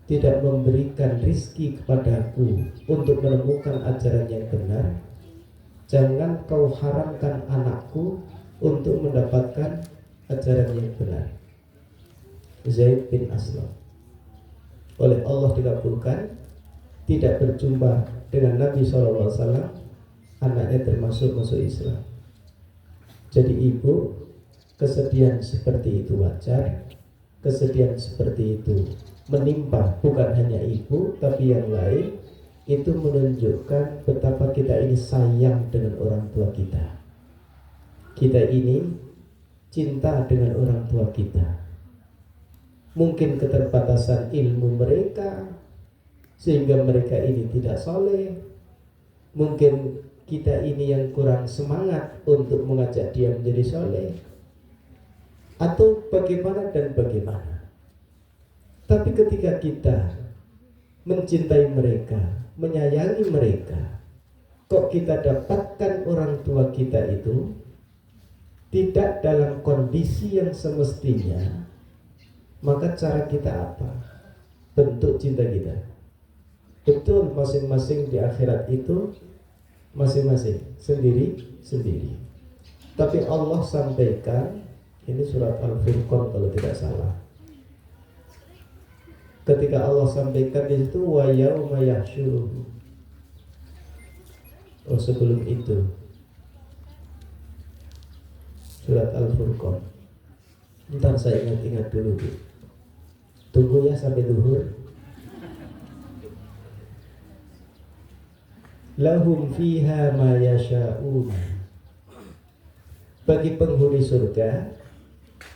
[SPEAKER 1] tidak memberikan rizki kepadaku untuk menemukan ajaran yang benar, jangan kau haramkan anakku untuk mendapatkan ajaran yang benar. Zaid bin Aslam oleh Allah dikabulkan, tidak berjumpa dengan Nabi SAW, anaknya termasuk masuk Islam. Jadi ibu, kesedihan seperti itu wajar. Kesedihan seperti itu menimpa bukan hanya ibu, tapi yang lain. Itu menunjukkan betapa kita ini sayang dengan orang tua kita. Kita ini cinta dengan orang tua kita. Mungkin keterbatasan ilmu mereka sehingga mereka ini tidak soleh. Mungkin kita ini yang kurang semangat untuk mengajak dia menjadi soleh, atau bagaimana dan bagaimana. Tapi ketika kita mencintai mereka, menyayangi mereka, kok kita dapatkan orang tua kita itu tidak dalam kondisi yang semestinya, maka cara kita apa? Bentuk cinta kita. Betul, masing-masing di akhirat itu masing-masing, sendiri-sendiri. Tapi Allah sampaikan, ini surat Al-Furqan kalau tidak salah. Ketika Allah sampaikan di situ, wa yauma yahsyuruhum. Oh, sebelum itu surat Al-Furqan. Ntar saya ingat-ingat dulu, Bu. Tunggu ya sampai zuhur. Lahum fiha ma yasha'un. Bagi penghuni surga,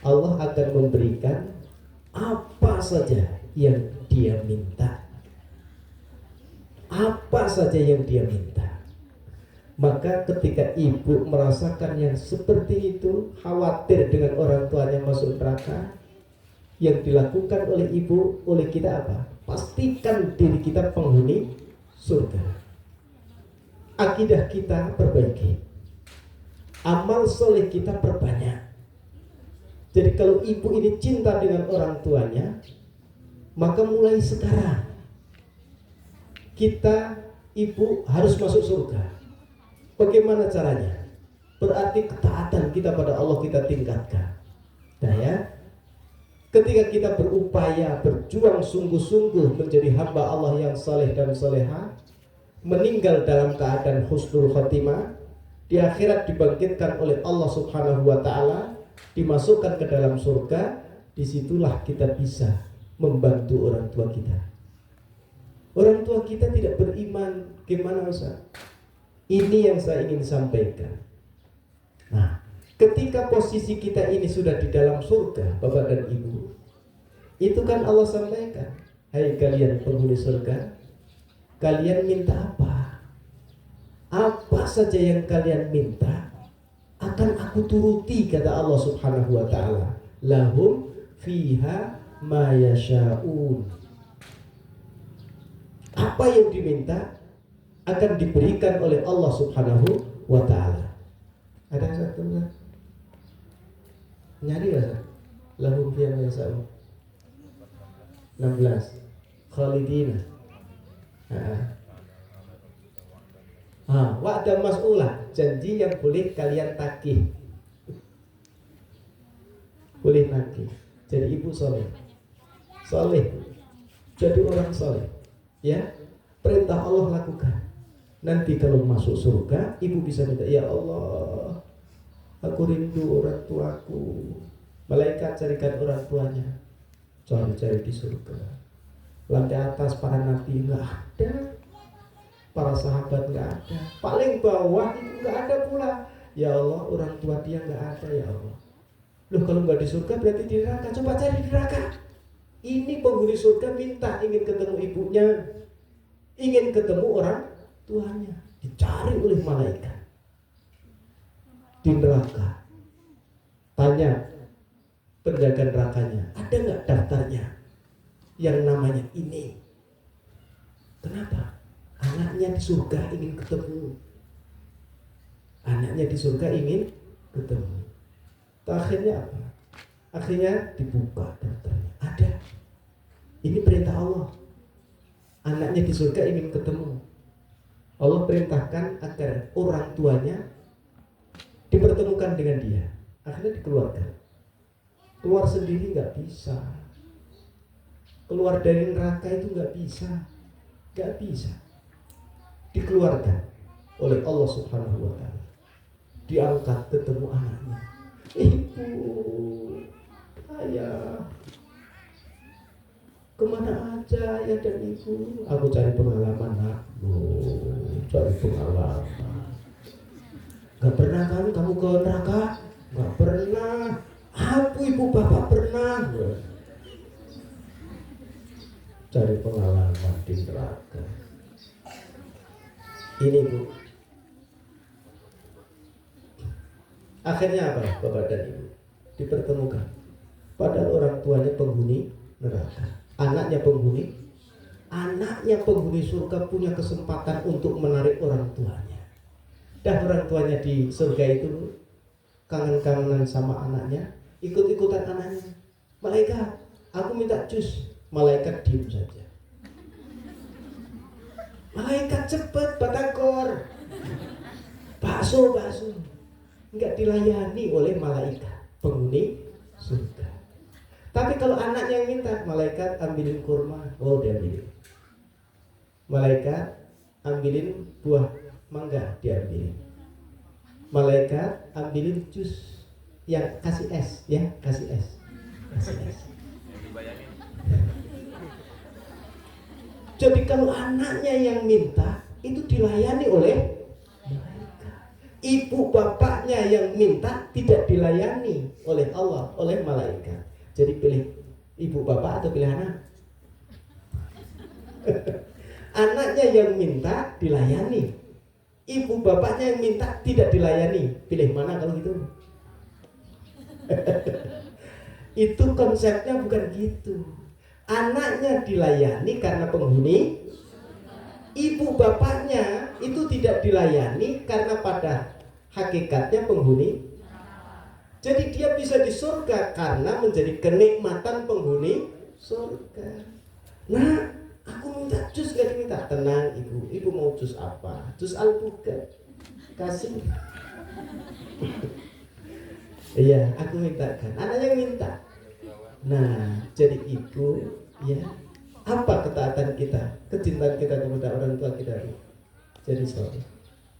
[SPEAKER 1] Allah akan memberikan apa saja yang dia minta. Apa saja yang dia minta. Maka ketika ibu merasakan yang seperti itu, khawatir dengan orang tuanya masuk neraka, yang dilakukan oleh ibu, oleh kita apa? Pastikan diri kita penghuni surga. Akidah kita perbaiki, amal soleh kita perbanyak. Jadi kalau ibu ini cinta dengan orang tuanya, maka mulai sekarang kita, ibu, harus masuk surga. Bagaimana caranya? Berarti ketaatan kita pada Allah kita tingkatkan. Nah ya, ketika kita berupaya, berjuang sungguh-sungguh menjadi hamba Allah yang saleh dan salehah, meninggal dalam keadaan husnul khotimah, di akhirat dibangkitkan oleh Allah Subhanahu wa ta'ala, dimasukkan ke dalam surga. Disitulah kita bisa membantu orang tua kita. Orang tua kita tidak beriman, gimana Ustaz? Ini yang saya ingin sampaikan. Nah, ketika posisi kita ini sudah di dalam surga, Bapak dan Ibu, itu kan Allah sampaikan, hai kalian penghuni surga, kalian minta apa? Apa saja yang kalian minta akan aku turuti, kata Allah Subhanahu wa ta'ala. Lahum fiha ma yasha'un. Apa yang diminta akan diberikan oleh Allah Subhanahu wa ta'ala. Ada yang satu enggak? Nyari enggak? Lahum fiha ma yasha'un. 16 Khalidina. Wa'da mas'ulah, janji yang boleh kalian tagih. Boleh nagih. Jadi ibu soleh, jadi orang soleh, ya, perintah Allah lakukan. Nanti kalau masuk surga, ibu bisa minta, ya Allah, aku rindu orang tuaku. Malaikat carikan orang tuanya, cari-cari di surga. Lantai atas para nabi nggak ada, para sahabat nggak ada, paling bawah itu nggak ada pula. Ya Allah, orang tua dia nggak ada, ya Allah. Loh, kalau nggak di surga berarti di neraka. Coba cari di neraka. Ini penghuni surga minta ingin ketemu ibunya, ingin ketemu orang tuanya, dicari oleh malaikat di neraka. Tanya penjaga nerakanya, ada nggak daftarnya yang namanya ini? Kenapa? Anaknya di surga ingin ketemu. Anaknya di surga ingin ketemu. Akhirnya apa? Akhirnya dibuka daftarnya. Ada. Ini perintah Allah. Anaknya di surga ingin ketemu. Allah perintahkan agar orang tuanya dipertemukan dengan dia. Akhirnya dikeluarkan. Keluar sendiri nggak bisa. Keluar dari neraka itu nggak bisa. Nggak bisa. Dikeluarkan oleh Allah Subhanahu wa ta'ala. Diangkat ketemu anaknya. Ibu, ayah, kemana aja ya dan ibu? Aku cari pengalaman, nak. Cari pengalaman. Gak pernah kan kamu ke neraka? Gak pernah. Aku ibu bapak pernah. Cari pengalaman di neraka. Ini bu. Akhirnya apa bapak dan ibu? Dipertemukan. Padahal orang tuanya penghuni neraka, anaknya penghuni surga punya kesempatan untuk menarik orang tuanya. Dan orang tuanya di surga itu kangen-kangenan sama anaknya, ikut-ikutan anaknya. Malaikat, aku minta jus. Malaikat diam saja. Malaikat cepet batagor, bakso. Enggak dilayani oleh malaikat penghuni surga. Tapi kalau anaknya yang minta, malaikat ambilin kurma, oh dia ambilin. Malaikat ambilin buah mangga, diambilin. Malaikat ambilin jus, yang kasih es, ya kasih es. Jadi kalau anaknya yang minta, itu dilayani oleh ibu bapaknya yang minta tidak dilayani oleh Allah, oleh malaikat. Jadi pilih ibu bapak atau pilih anak? Anaknya yang minta dilayani, ibu bapaknya yang minta tidak dilayani. Pilih mana kalau gitu? Itu konsepnya bukan gitu. Anaknya dilayani karena penghuni, ibu bapaknya itu tidak dilayani karena pada hakikatnya penghuni. Jadi dia bisa di surga karena menjadi kenikmatan penghuni surga. Nah, aku minta jus, gak diminta. Tenang ibu, ibu mau jus apa? Jus alpukat, kasih. Iya, aku mintakan. Anaknya minta. Nah, jadi ibu, ya, apa ketaatan kita, kecintaan kita kepada orang tua kita? Jadi soleh,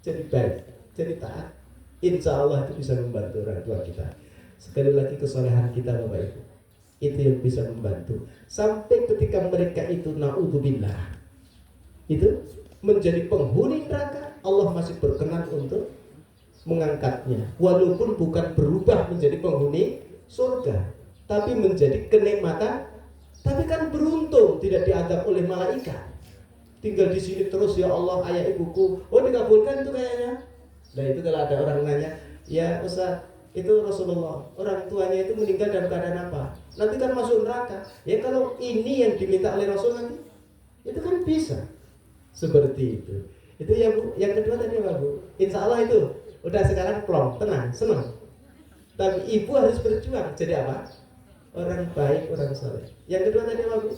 [SPEAKER 1] jadi baik, jadi taat. Insya Allah itu bisa membantu orang tua kita. Sekali lagi kesolehan kita Bapak Ibu, itu yang bisa membantu. Sampai ketika mereka itu na'udzubillah, itu menjadi penghuni neraka, Allah masih berkenan untuk mengangkatnya. Walaupun bukan berubah menjadi penghuni surga, tapi menjadi kenikmatan. Tapi kan beruntung tidak diadab oleh malaikat. Tinggal di sini terus, ya Allah, ayah ibuku. Oh, dikabulkan itu kayaknya. Nah itu kalau ada orang nanya, ya Ustaz, itu Rasulullah, orang tuanya itu meninggal dalam keadaan apa? Nanti kan masuk neraka. Ya kalau ini yang diminta oleh Rasul nanti, itu kan bisa seperti itu. Itu ya Bu. Yang kedua tadi apa Bu? Insya Allah itu udah sekarang plong, tenang, senang. Tapi ibu harus berjuang. Jadi apa? Orang baik, orang soleh. Yang kedua tadi apa Bu?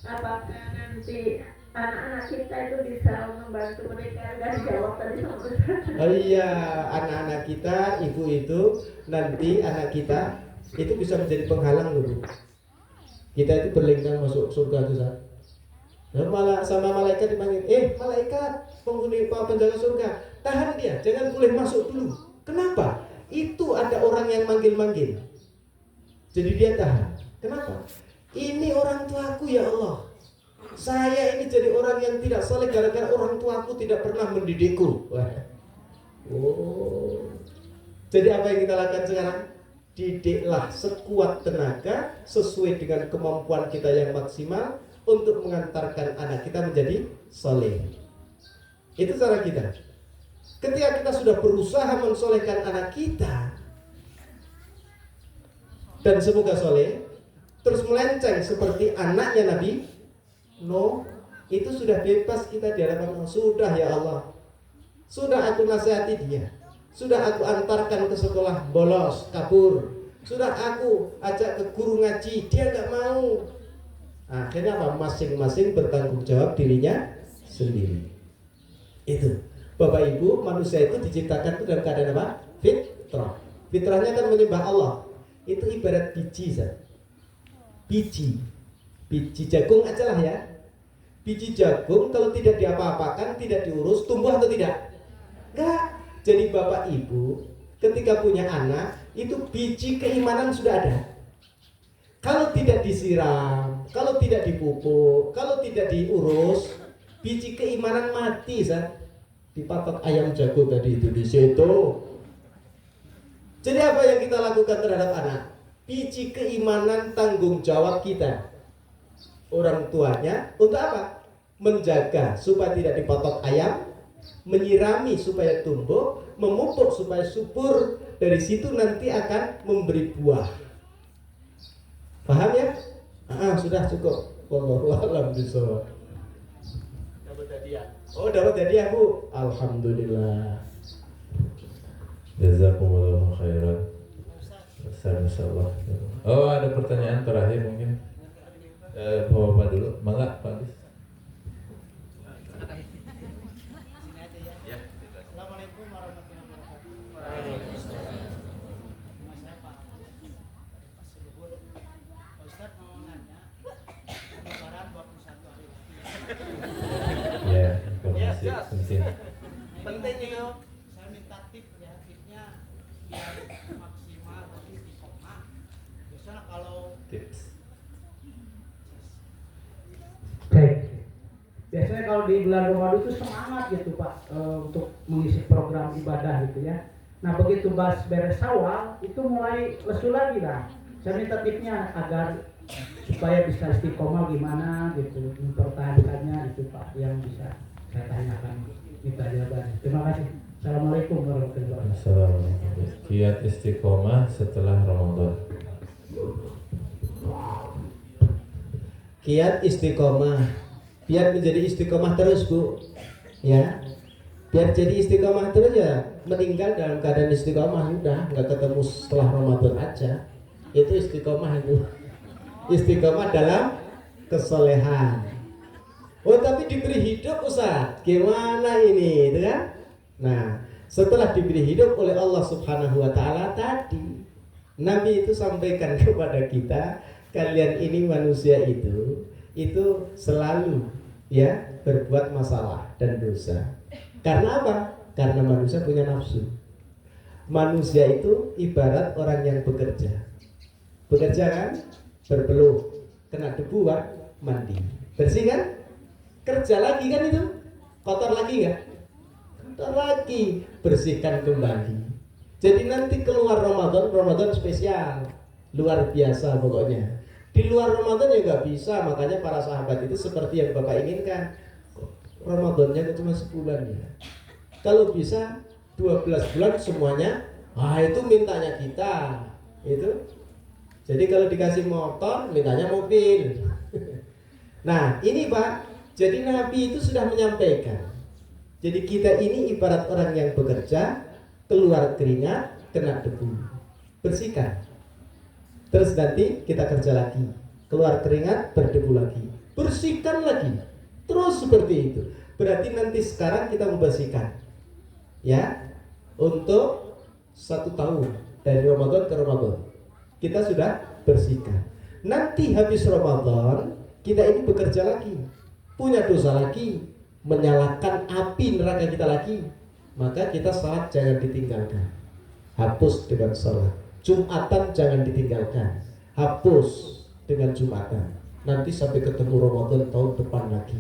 [SPEAKER 4] Apakah nanti anak-anak kita itu bisa membantu mereka? Nggak dijawab tadi sama Ustaz.
[SPEAKER 1] Oh iya, anak-anak kita, ibu itu nanti anak kita itu bisa menjadi penghalang dulu. Kita itu berlenggang masuk surga tuh Ustaz. Nah, malah sama malaikat dipanggil, malaikat penghuni penjaga surga, tahan dia, jangan boleh masuk dulu. Kenapa? Itu ada orang yang manggil-manggil. Jadi dia tahan. Kenapa? Ini orang tuaku ya Allah. Saya ini jadi orang yang tidak soleh gara-gara orang tuaku tidak pernah mendidikku. Wah. Oh. Jadi apa yang kita lakukan sekarang? Didiklah sekuat tenaga sesuai dengan kemampuan kita yang maksimal untuk mengantarkan anak kita menjadi soleh. Itu cara kita. Ketika kita sudah berusaha mensolehkan anak kita dan semoga soleh, terus melenceng seperti anaknya Nabi Nuh, itu sudah bebas kita di hadapan Allah. Sudah ya Allah, sudah aku nasihati dia, sudah aku antarkan ke sekolah bolos, kabur, sudah aku ajak ke guru ngaji, dia gak mau. Akhirnya apa? Masing-masing bertanggung jawab dirinya sendiri. Itu Bapak Ibu, manusia itu diciptakan itu dalam keadaan apa? Fitrah. Fitrahnya kan menyembah Allah. Itu ibarat biji Zat. Biji jagung aja lah ya. Biji jagung kalau tidak diapa-apakan, tidak diurus, tumbuh atau tidak? Enggak. Jadi Bapak Ibu ketika punya anak, itu biji keimanan sudah ada. Kalau tidak disiram, kalau tidak dipupuk, kalau tidak diurus, biji keimanan mati Zat. Dipatok ayam jago tadi itu di situ. Jadi apa yang kita lakukan terhadap anak? Biji keimanan tanggung jawab kita, orang tuanya, untuk apa? Menjaga supaya tidak dipatok ayam, menyirami supaya tumbuh, memupuk supaya subur. Dari situ nanti akan memberi buah. Paham ya? Sudah cukup. Wallahu a'lam bishawab. Dapat hadiah. Oh, dapat hadiah Bu. Alhamdulillah.
[SPEAKER 2] Jazakumullah khairan. Masyaallah. Oh, ada pertanyaan terakhir mungkin. Bapak dulu. Mangga, Pak Agus.
[SPEAKER 5] Assalamualaikum warahmatullahi wabarakatuh. Nama saya Pak Seluhur. Pak Ustaz mau nanya, Lebaran 21 hari lagi.
[SPEAKER 2] Ya, informasi penting.
[SPEAKER 1] Penting itu.
[SPEAKER 5] Saya minta tip ya, tipnya biar maksimal tapi istiqomah. Biasanya kalau
[SPEAKER 2] Tips.
[SPEAKER 5] biasanya kalau di bulan Ramadan itu semangat gitu Pak untuk mengisi program ibadah gitu ya. Nah begitu beres Syawal itu mulai lesu lagi lah. Saya minta tipnya agar supaya bisa istiqomah gimana gitu mempertahankannya itu Pak yang bisa saya tanyakan, minta jawabannya. Terima kasih. Assalamualaikum warahmatullahi wabarakatuh.
[SPEAKER 2] Assalamualaikum. Kiat istiqomah setelah Ramadan.
[SPEAKER 1] Kiat istiqomah, biar menjadi istiqomah terus Bu, ya. Biar jadi istiqomah terus ya, meninggal dalam keadaan istiqomah, udah nggak ketemu setelah Ramadan aja. Itu istiqomah itu. Istiqomah dalam kesolehan. Oh tapi diberi hidup Ustaz, gimana ini, itu kan? Nah, setelah diberi hidup oleh Allah Subhanahu Wa Taala tadi, Nabi itu sampaikan kepada kita, kalian ini manusia itu selalu ya berbuat masalah dan dosa. Karena apa? Karena manusia punya nafsu. Manusia itu ibarat orang yang bekerja. Bekerja kan? Berpeluh, kena debu Pak, mandi. Bersih kan? Kerja lagi kan itu? Kotor lagi enggak? Kotor lagi, bersihkan kembali. Jadi nanti keluar Ramadan spesial, luar biasa pokoknya. Di luar Ramadan ya nggak bisa, makanya para sahabat itu seperti yang Bapak inginkan. Ramadannya cuma sebulan ya. Kalau bisa 12 bulan semuanya, itu mintanya kita. Itu. Jadi kalau dikasih motor, mintanya mobil. Nah, ini Pak, jadi Nabi itu sudah menyampaikan. Jadi kita ini ibarat orang yang bekerja, keluar keringat, kena debu, bersihkan. Terus nanti kita kerja lagi, keluar keringat, berdebu lagi, bersihkan lagi. Terus seperti itu. Berarti nanti sekarang kita membersihkan, ya, untuk 1 tahun dari Ramadan ke Ramadan. Kita sudah bersihkan. Nanti habis Ramadan kita ini bekerja lagi, punya dosa lagi, menyalakan api neraka kita lagi. Maka kita salat jangan ditinggalkan, hapus dengan salat. Jumatan jangan ditinggalkan, hapus dengan Jumatan. Nanti sampai ketemu Ramadan tahun depan lagi.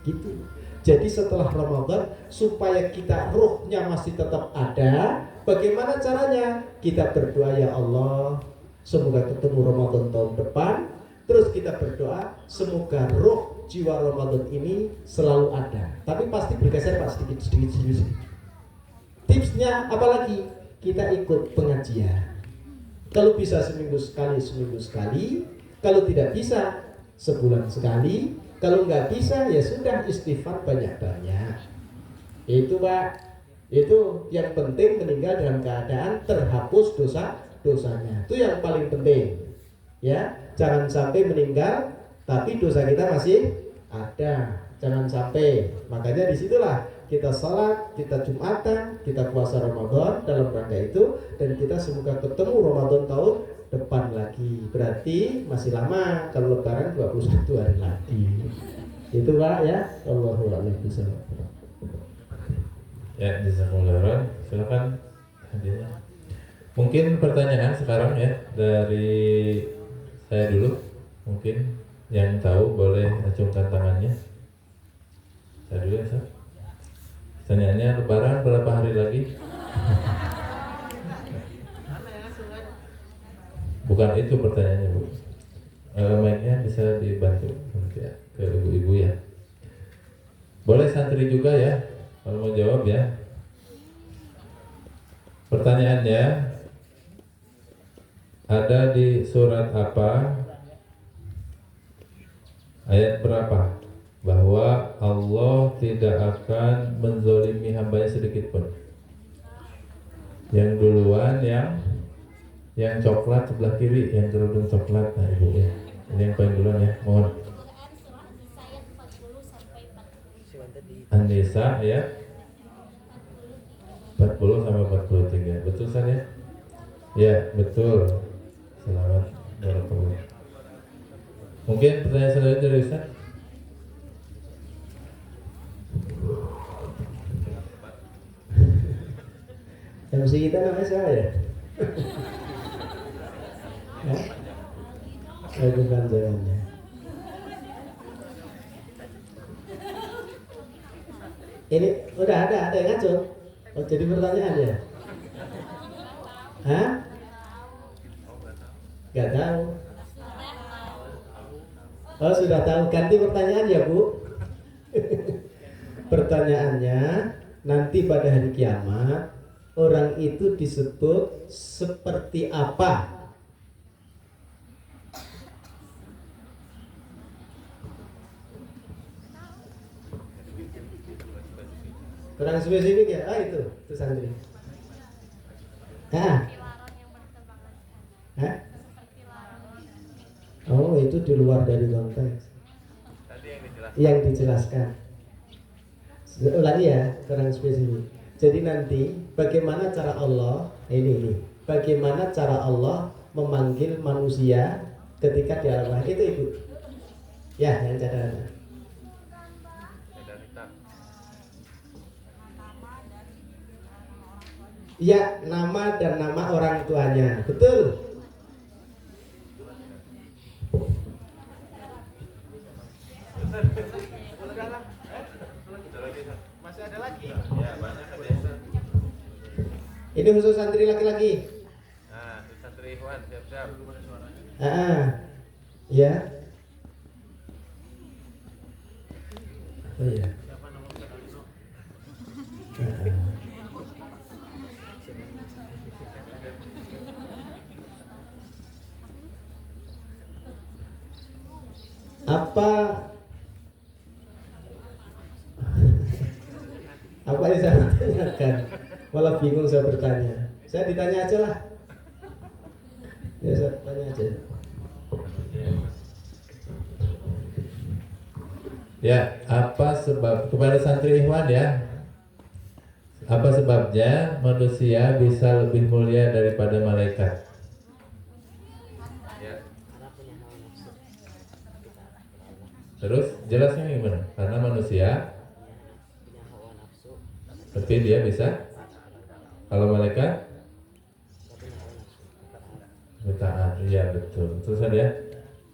[SPEAKER 1] Gitu. Jadi setelah Ramadan supaya kita ruhnya masih tetap ada, bagaimana caranya? Kita berdoa, ya Allah, semoga ketemu Ramadan tahun depan. Terus kita berdoa, semoga ruh jiwa Ramadan ini selalu ada. Tapi pasti bergeser Pak, sedikit. Tipsnya apalagi? Kita ikut pengajian. Kalau bisa seminggu sekali. Kalau tidak bisa sebulan sekali. Kalau nggak bisa ya sudah, istighfar banyak-banyak. Itu Pak. Itu yang penting, meninggal dalam keadaan terhapus dosanya. Itu yang paling penting. Ya, jangan sampai meninggal tapi dosa kita masih ada. Jangan sampai. Makanya disitulah kita salat, kita Jumatan, kita puasa Ramadan dalam rangka itu, dan kita semoga ketemu Ramadan tahun depan lagi. Berarti masih lama, kalau lebaran 21 hari lagi. Itu Pak ya. Allahu a'lam bishawab.
[SPEAKER 2] Ya, jazakumullah khairan. Silakan hadirnya. Mungkin pertanyaan sekarang ya dari saya dulu. Mungkin yang tahu boleh acungkan tangannya. Saya dulu ya, Ustaz. Pertanyaannya, lebaran berapa hari lagi? Bukan itu pertanyaannya, Bu. Mic-nya bisa dibantu ya, ke ibu-ibu ya. Boleh santri juga ya, kalau mau jawab ya. Pertanyaannya, ada di surat apa, ayat berapa, bahwa Allah tidak akan menzolimi hambanya sedikit pun? Yang duluan yang coklat sebelah kiri, yang kerudung coklat, nah ibu ya, ini yang paling duluan ya, mohon. An-Nisa ya 40 sampai 43, betul San ya? Ya betul. Selamat bertemu. Mungkin pertanyaan selanjutnya dari Ustaz.
[SPEAKER 1] MC kita namanya siapa ya? Bukan jawabannya. Ini udah ada yang ngaco. Oh, jadi pertanyaan ya? Hah? Gak tahu. Oh, sudah tahu. Ganti pertanyaan ya, Bu. Pertanyaannya, nanti pada hari kiamat orang itu disebut seperti apa? Kurang spesifik ya? Itu santri. Hah? Oh, itu di luar dari konteks. Yang dijelaskan. Ulangi ya, kurang spesifik. Jadi nanti bagaimana cara Allah ini bagaimana cara Allah memanggil manusia ketika di alam lahir itu ya, yang cadar. Ya, nama dan nama orang tuanya, betul.
[SPEAKER 3] Masih ada lagi? Ya, banyak ada.
[SPEAKER 1] Ini khusus santri laki-laki.
[SPEAKER 3] Nah, santri Ikhwan, siap-siap.
[SPEAKER 1] Ya. Oh iya. Apa apa yang saya tanyakan? Malah bingung saya bertanya. Saya ditanya aja lah. Ya saya tanya aja.
[SPEAKER 2] Ya, apa sebab kepada santri Ikhwan ya? Apa sebabnya manusia bisa lebih mulia daripada malaikat?
[SPEAKER 3] Ya.
[SPEAKER 2] Terus jelasnya gimana? Karena manusia, tapi dia bisa. Kalau malaikat, bertaat. Iya betul. Terus ya,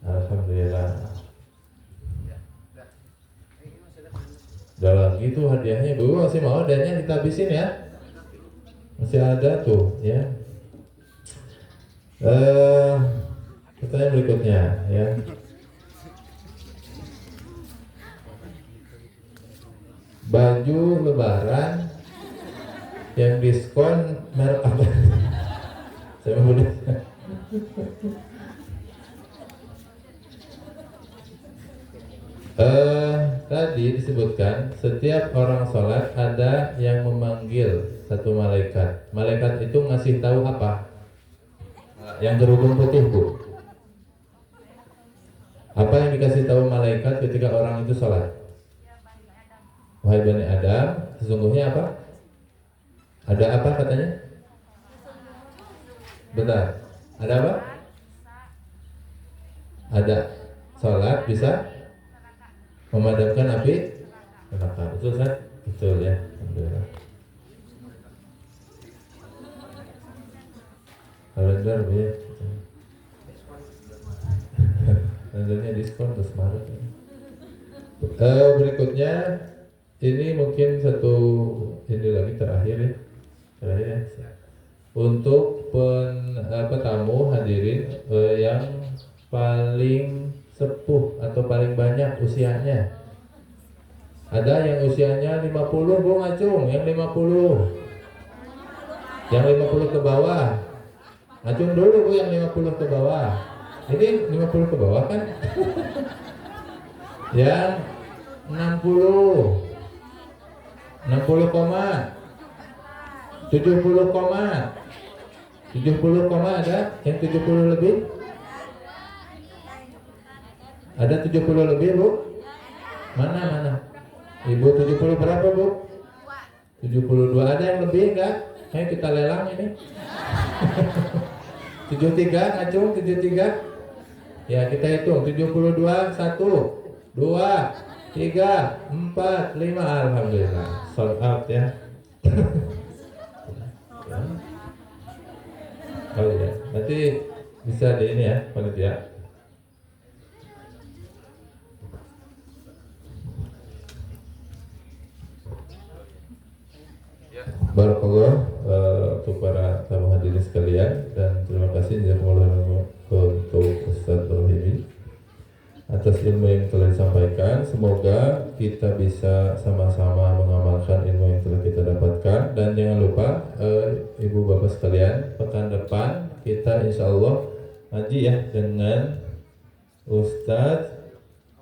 [SPEAKER 2] alhamdulillah. Udah lagi tuh hadiahnya, Bu masih mau hadiahnya kita habisin ya? Masih ada tuh ya. Pertanyaan berikutnya ya. Baju lebaran yang diskon merek apa? Saya mau lihat. Tadi disebutkan setiap orang sholat ada yang memanggil satu malaikat. Malaikat itu ngasih tahu apa? Yang kerudung putih, Bu. Apa yang dikasih tahu malaikat ketika orang itu sholat? Wahai Bani Adam, sesungguhnya apa? Ada apa katanya? Benar. Ada apa? Ada sholat bisa memadamkan api neraka. Betul kan? Betul ya. Alhamdulillah. Kalender ya. Kalendernya diskon terus Maret. Berikutnya ini mungkin satu ini lagi terakhir ya. Terakhir ya. Untuk tamu hadirin yang paling sepuh atau paling banyak usianya. Ada yang usianya 50, Bu Ngacung, yang 50. Yang 50 ke bawah. Ngacung dulu Bu yang 50 ke bawah. Ini 50 ke bawah kan? Yang 60. 60 koma. 70 koma. 70 koma ada? Yang 70 lebih? Ada 70 lebih, Bu? Mana? Ibu 70 berapa, Bu? 72. Ada yang lebih enggak? Ayo kita lelang ini. 73, Ngacung 73. Ya, kita hitung 72, 1, 2, 3, 4, 5. Alhamdulillah. Sold out ya. Oh iya, nanti bisa di ini ya, panitia. Barakallah untuk para tamu hadirin sekalian, dan terima kasih jazakumullah untuk Ustaz Rohimi atas ilmu yang telah disampaikan. Semoga kita bisa sama-sama mengamalkan ilmu yang telah kita dapatkan, dan jangan lupa ibu bapak sekalian, pekan depan kita insya Allah ngaji ya dengan Ustaz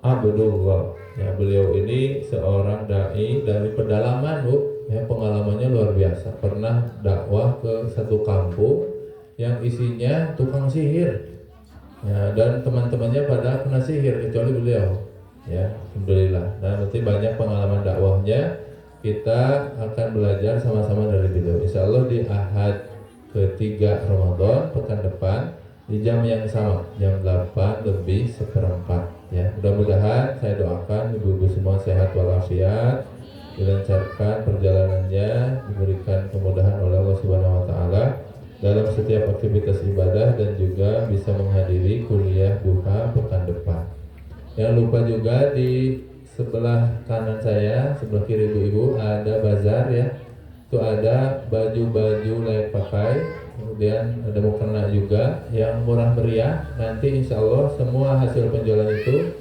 [SPEAKER 2] Abdullah. Ya, beliau ini seorang dai dari pedalaman, Bu. Ya, pengalamannya luar biasa. Pernah dakwah ke satu kampung yang isinya tukang sihir. Ya, dan teman-temannya pada kena sihir kecuali beliau. Ya, alhamdulillah. Nah, nanti banyak pengalaman dakwahnya. Kita akan belajar sama-sama dari beliau. Insya Allah di Ahad ketiga Ramadan pekan depan di jam yang sama, jam 8:04. Ya, mudah-mudahan saya doakan ibu-ibu semua sehat walafiat, dilancarkan perjalanannya, diberikan kemudahan oleh Allah Subhanahu wa taala dalam setiap aktivitas ibadah, dan juga bisa menghadiri kuliah duha pekan depan. Jangan lupa juga di sebelah kanan saya, sebelah kiri ibu-ibu ada bazar ya. Itu ada baju-baju layak pakai, kemudian ada mukena juga yang murah meriah. Nanti insya Allah semua hasil penjualan itu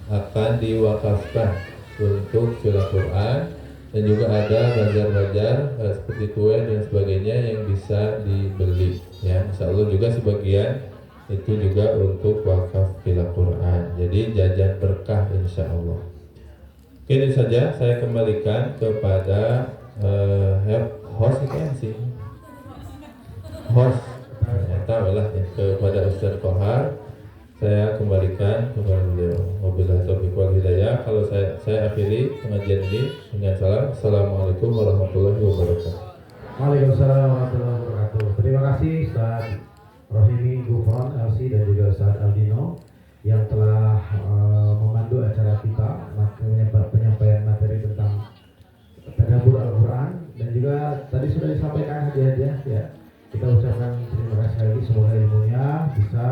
[SPEAKER 2] akan diwakafkan untuk filah Quran, dan juga ada bazar-bazar seperti kue dan sebagainya yang bisa dibeli ya. Insya Allah juga sebagian itu juga untuk wakaf bila Quran. Jadi jajan berkah insya Allah. Oke, itu saja saya kembalikan kepada host itu kan sih host tahu lah ya, kepada Ustaz Kohar. Saya kembalikan kepada beliau. Wabillahi taufiq wal hidayah. Kalau saya akhiri pengajian ini dengan salam. Assalamualaikum warahmatullahi wabarakatuh.
[SPEAKER 6] Waalaikumsalam warahmatullahi wabarakatuh. Terima kasih Ustaz Rohimi Gufron LC dan juga Ustaz Aldino yang telah memandu acara kita penyampaian materi tentang tadabbur Al-Quran, dan juga tadi sudah disampaikan hadiah-hadiah ya. Kita ucapkan terima kasih lagi, semoga ilmunya bisa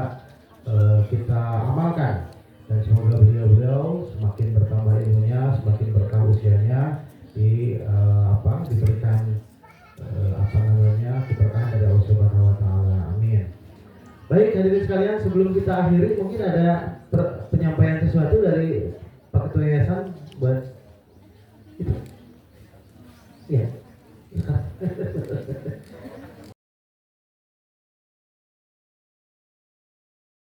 [SPEAKER 6] kita amalkan, dan semoga beliau-beliau semakin bertambah ilmunya, semakin berkah usianya, diberikan keberkahan dari Allah Subhanahu wa taala. Amin. Baik, hadirin sekalian, sebelum kita akhiri mungkin ada penyampaian sesuatu dari Pak Ketua Yayasan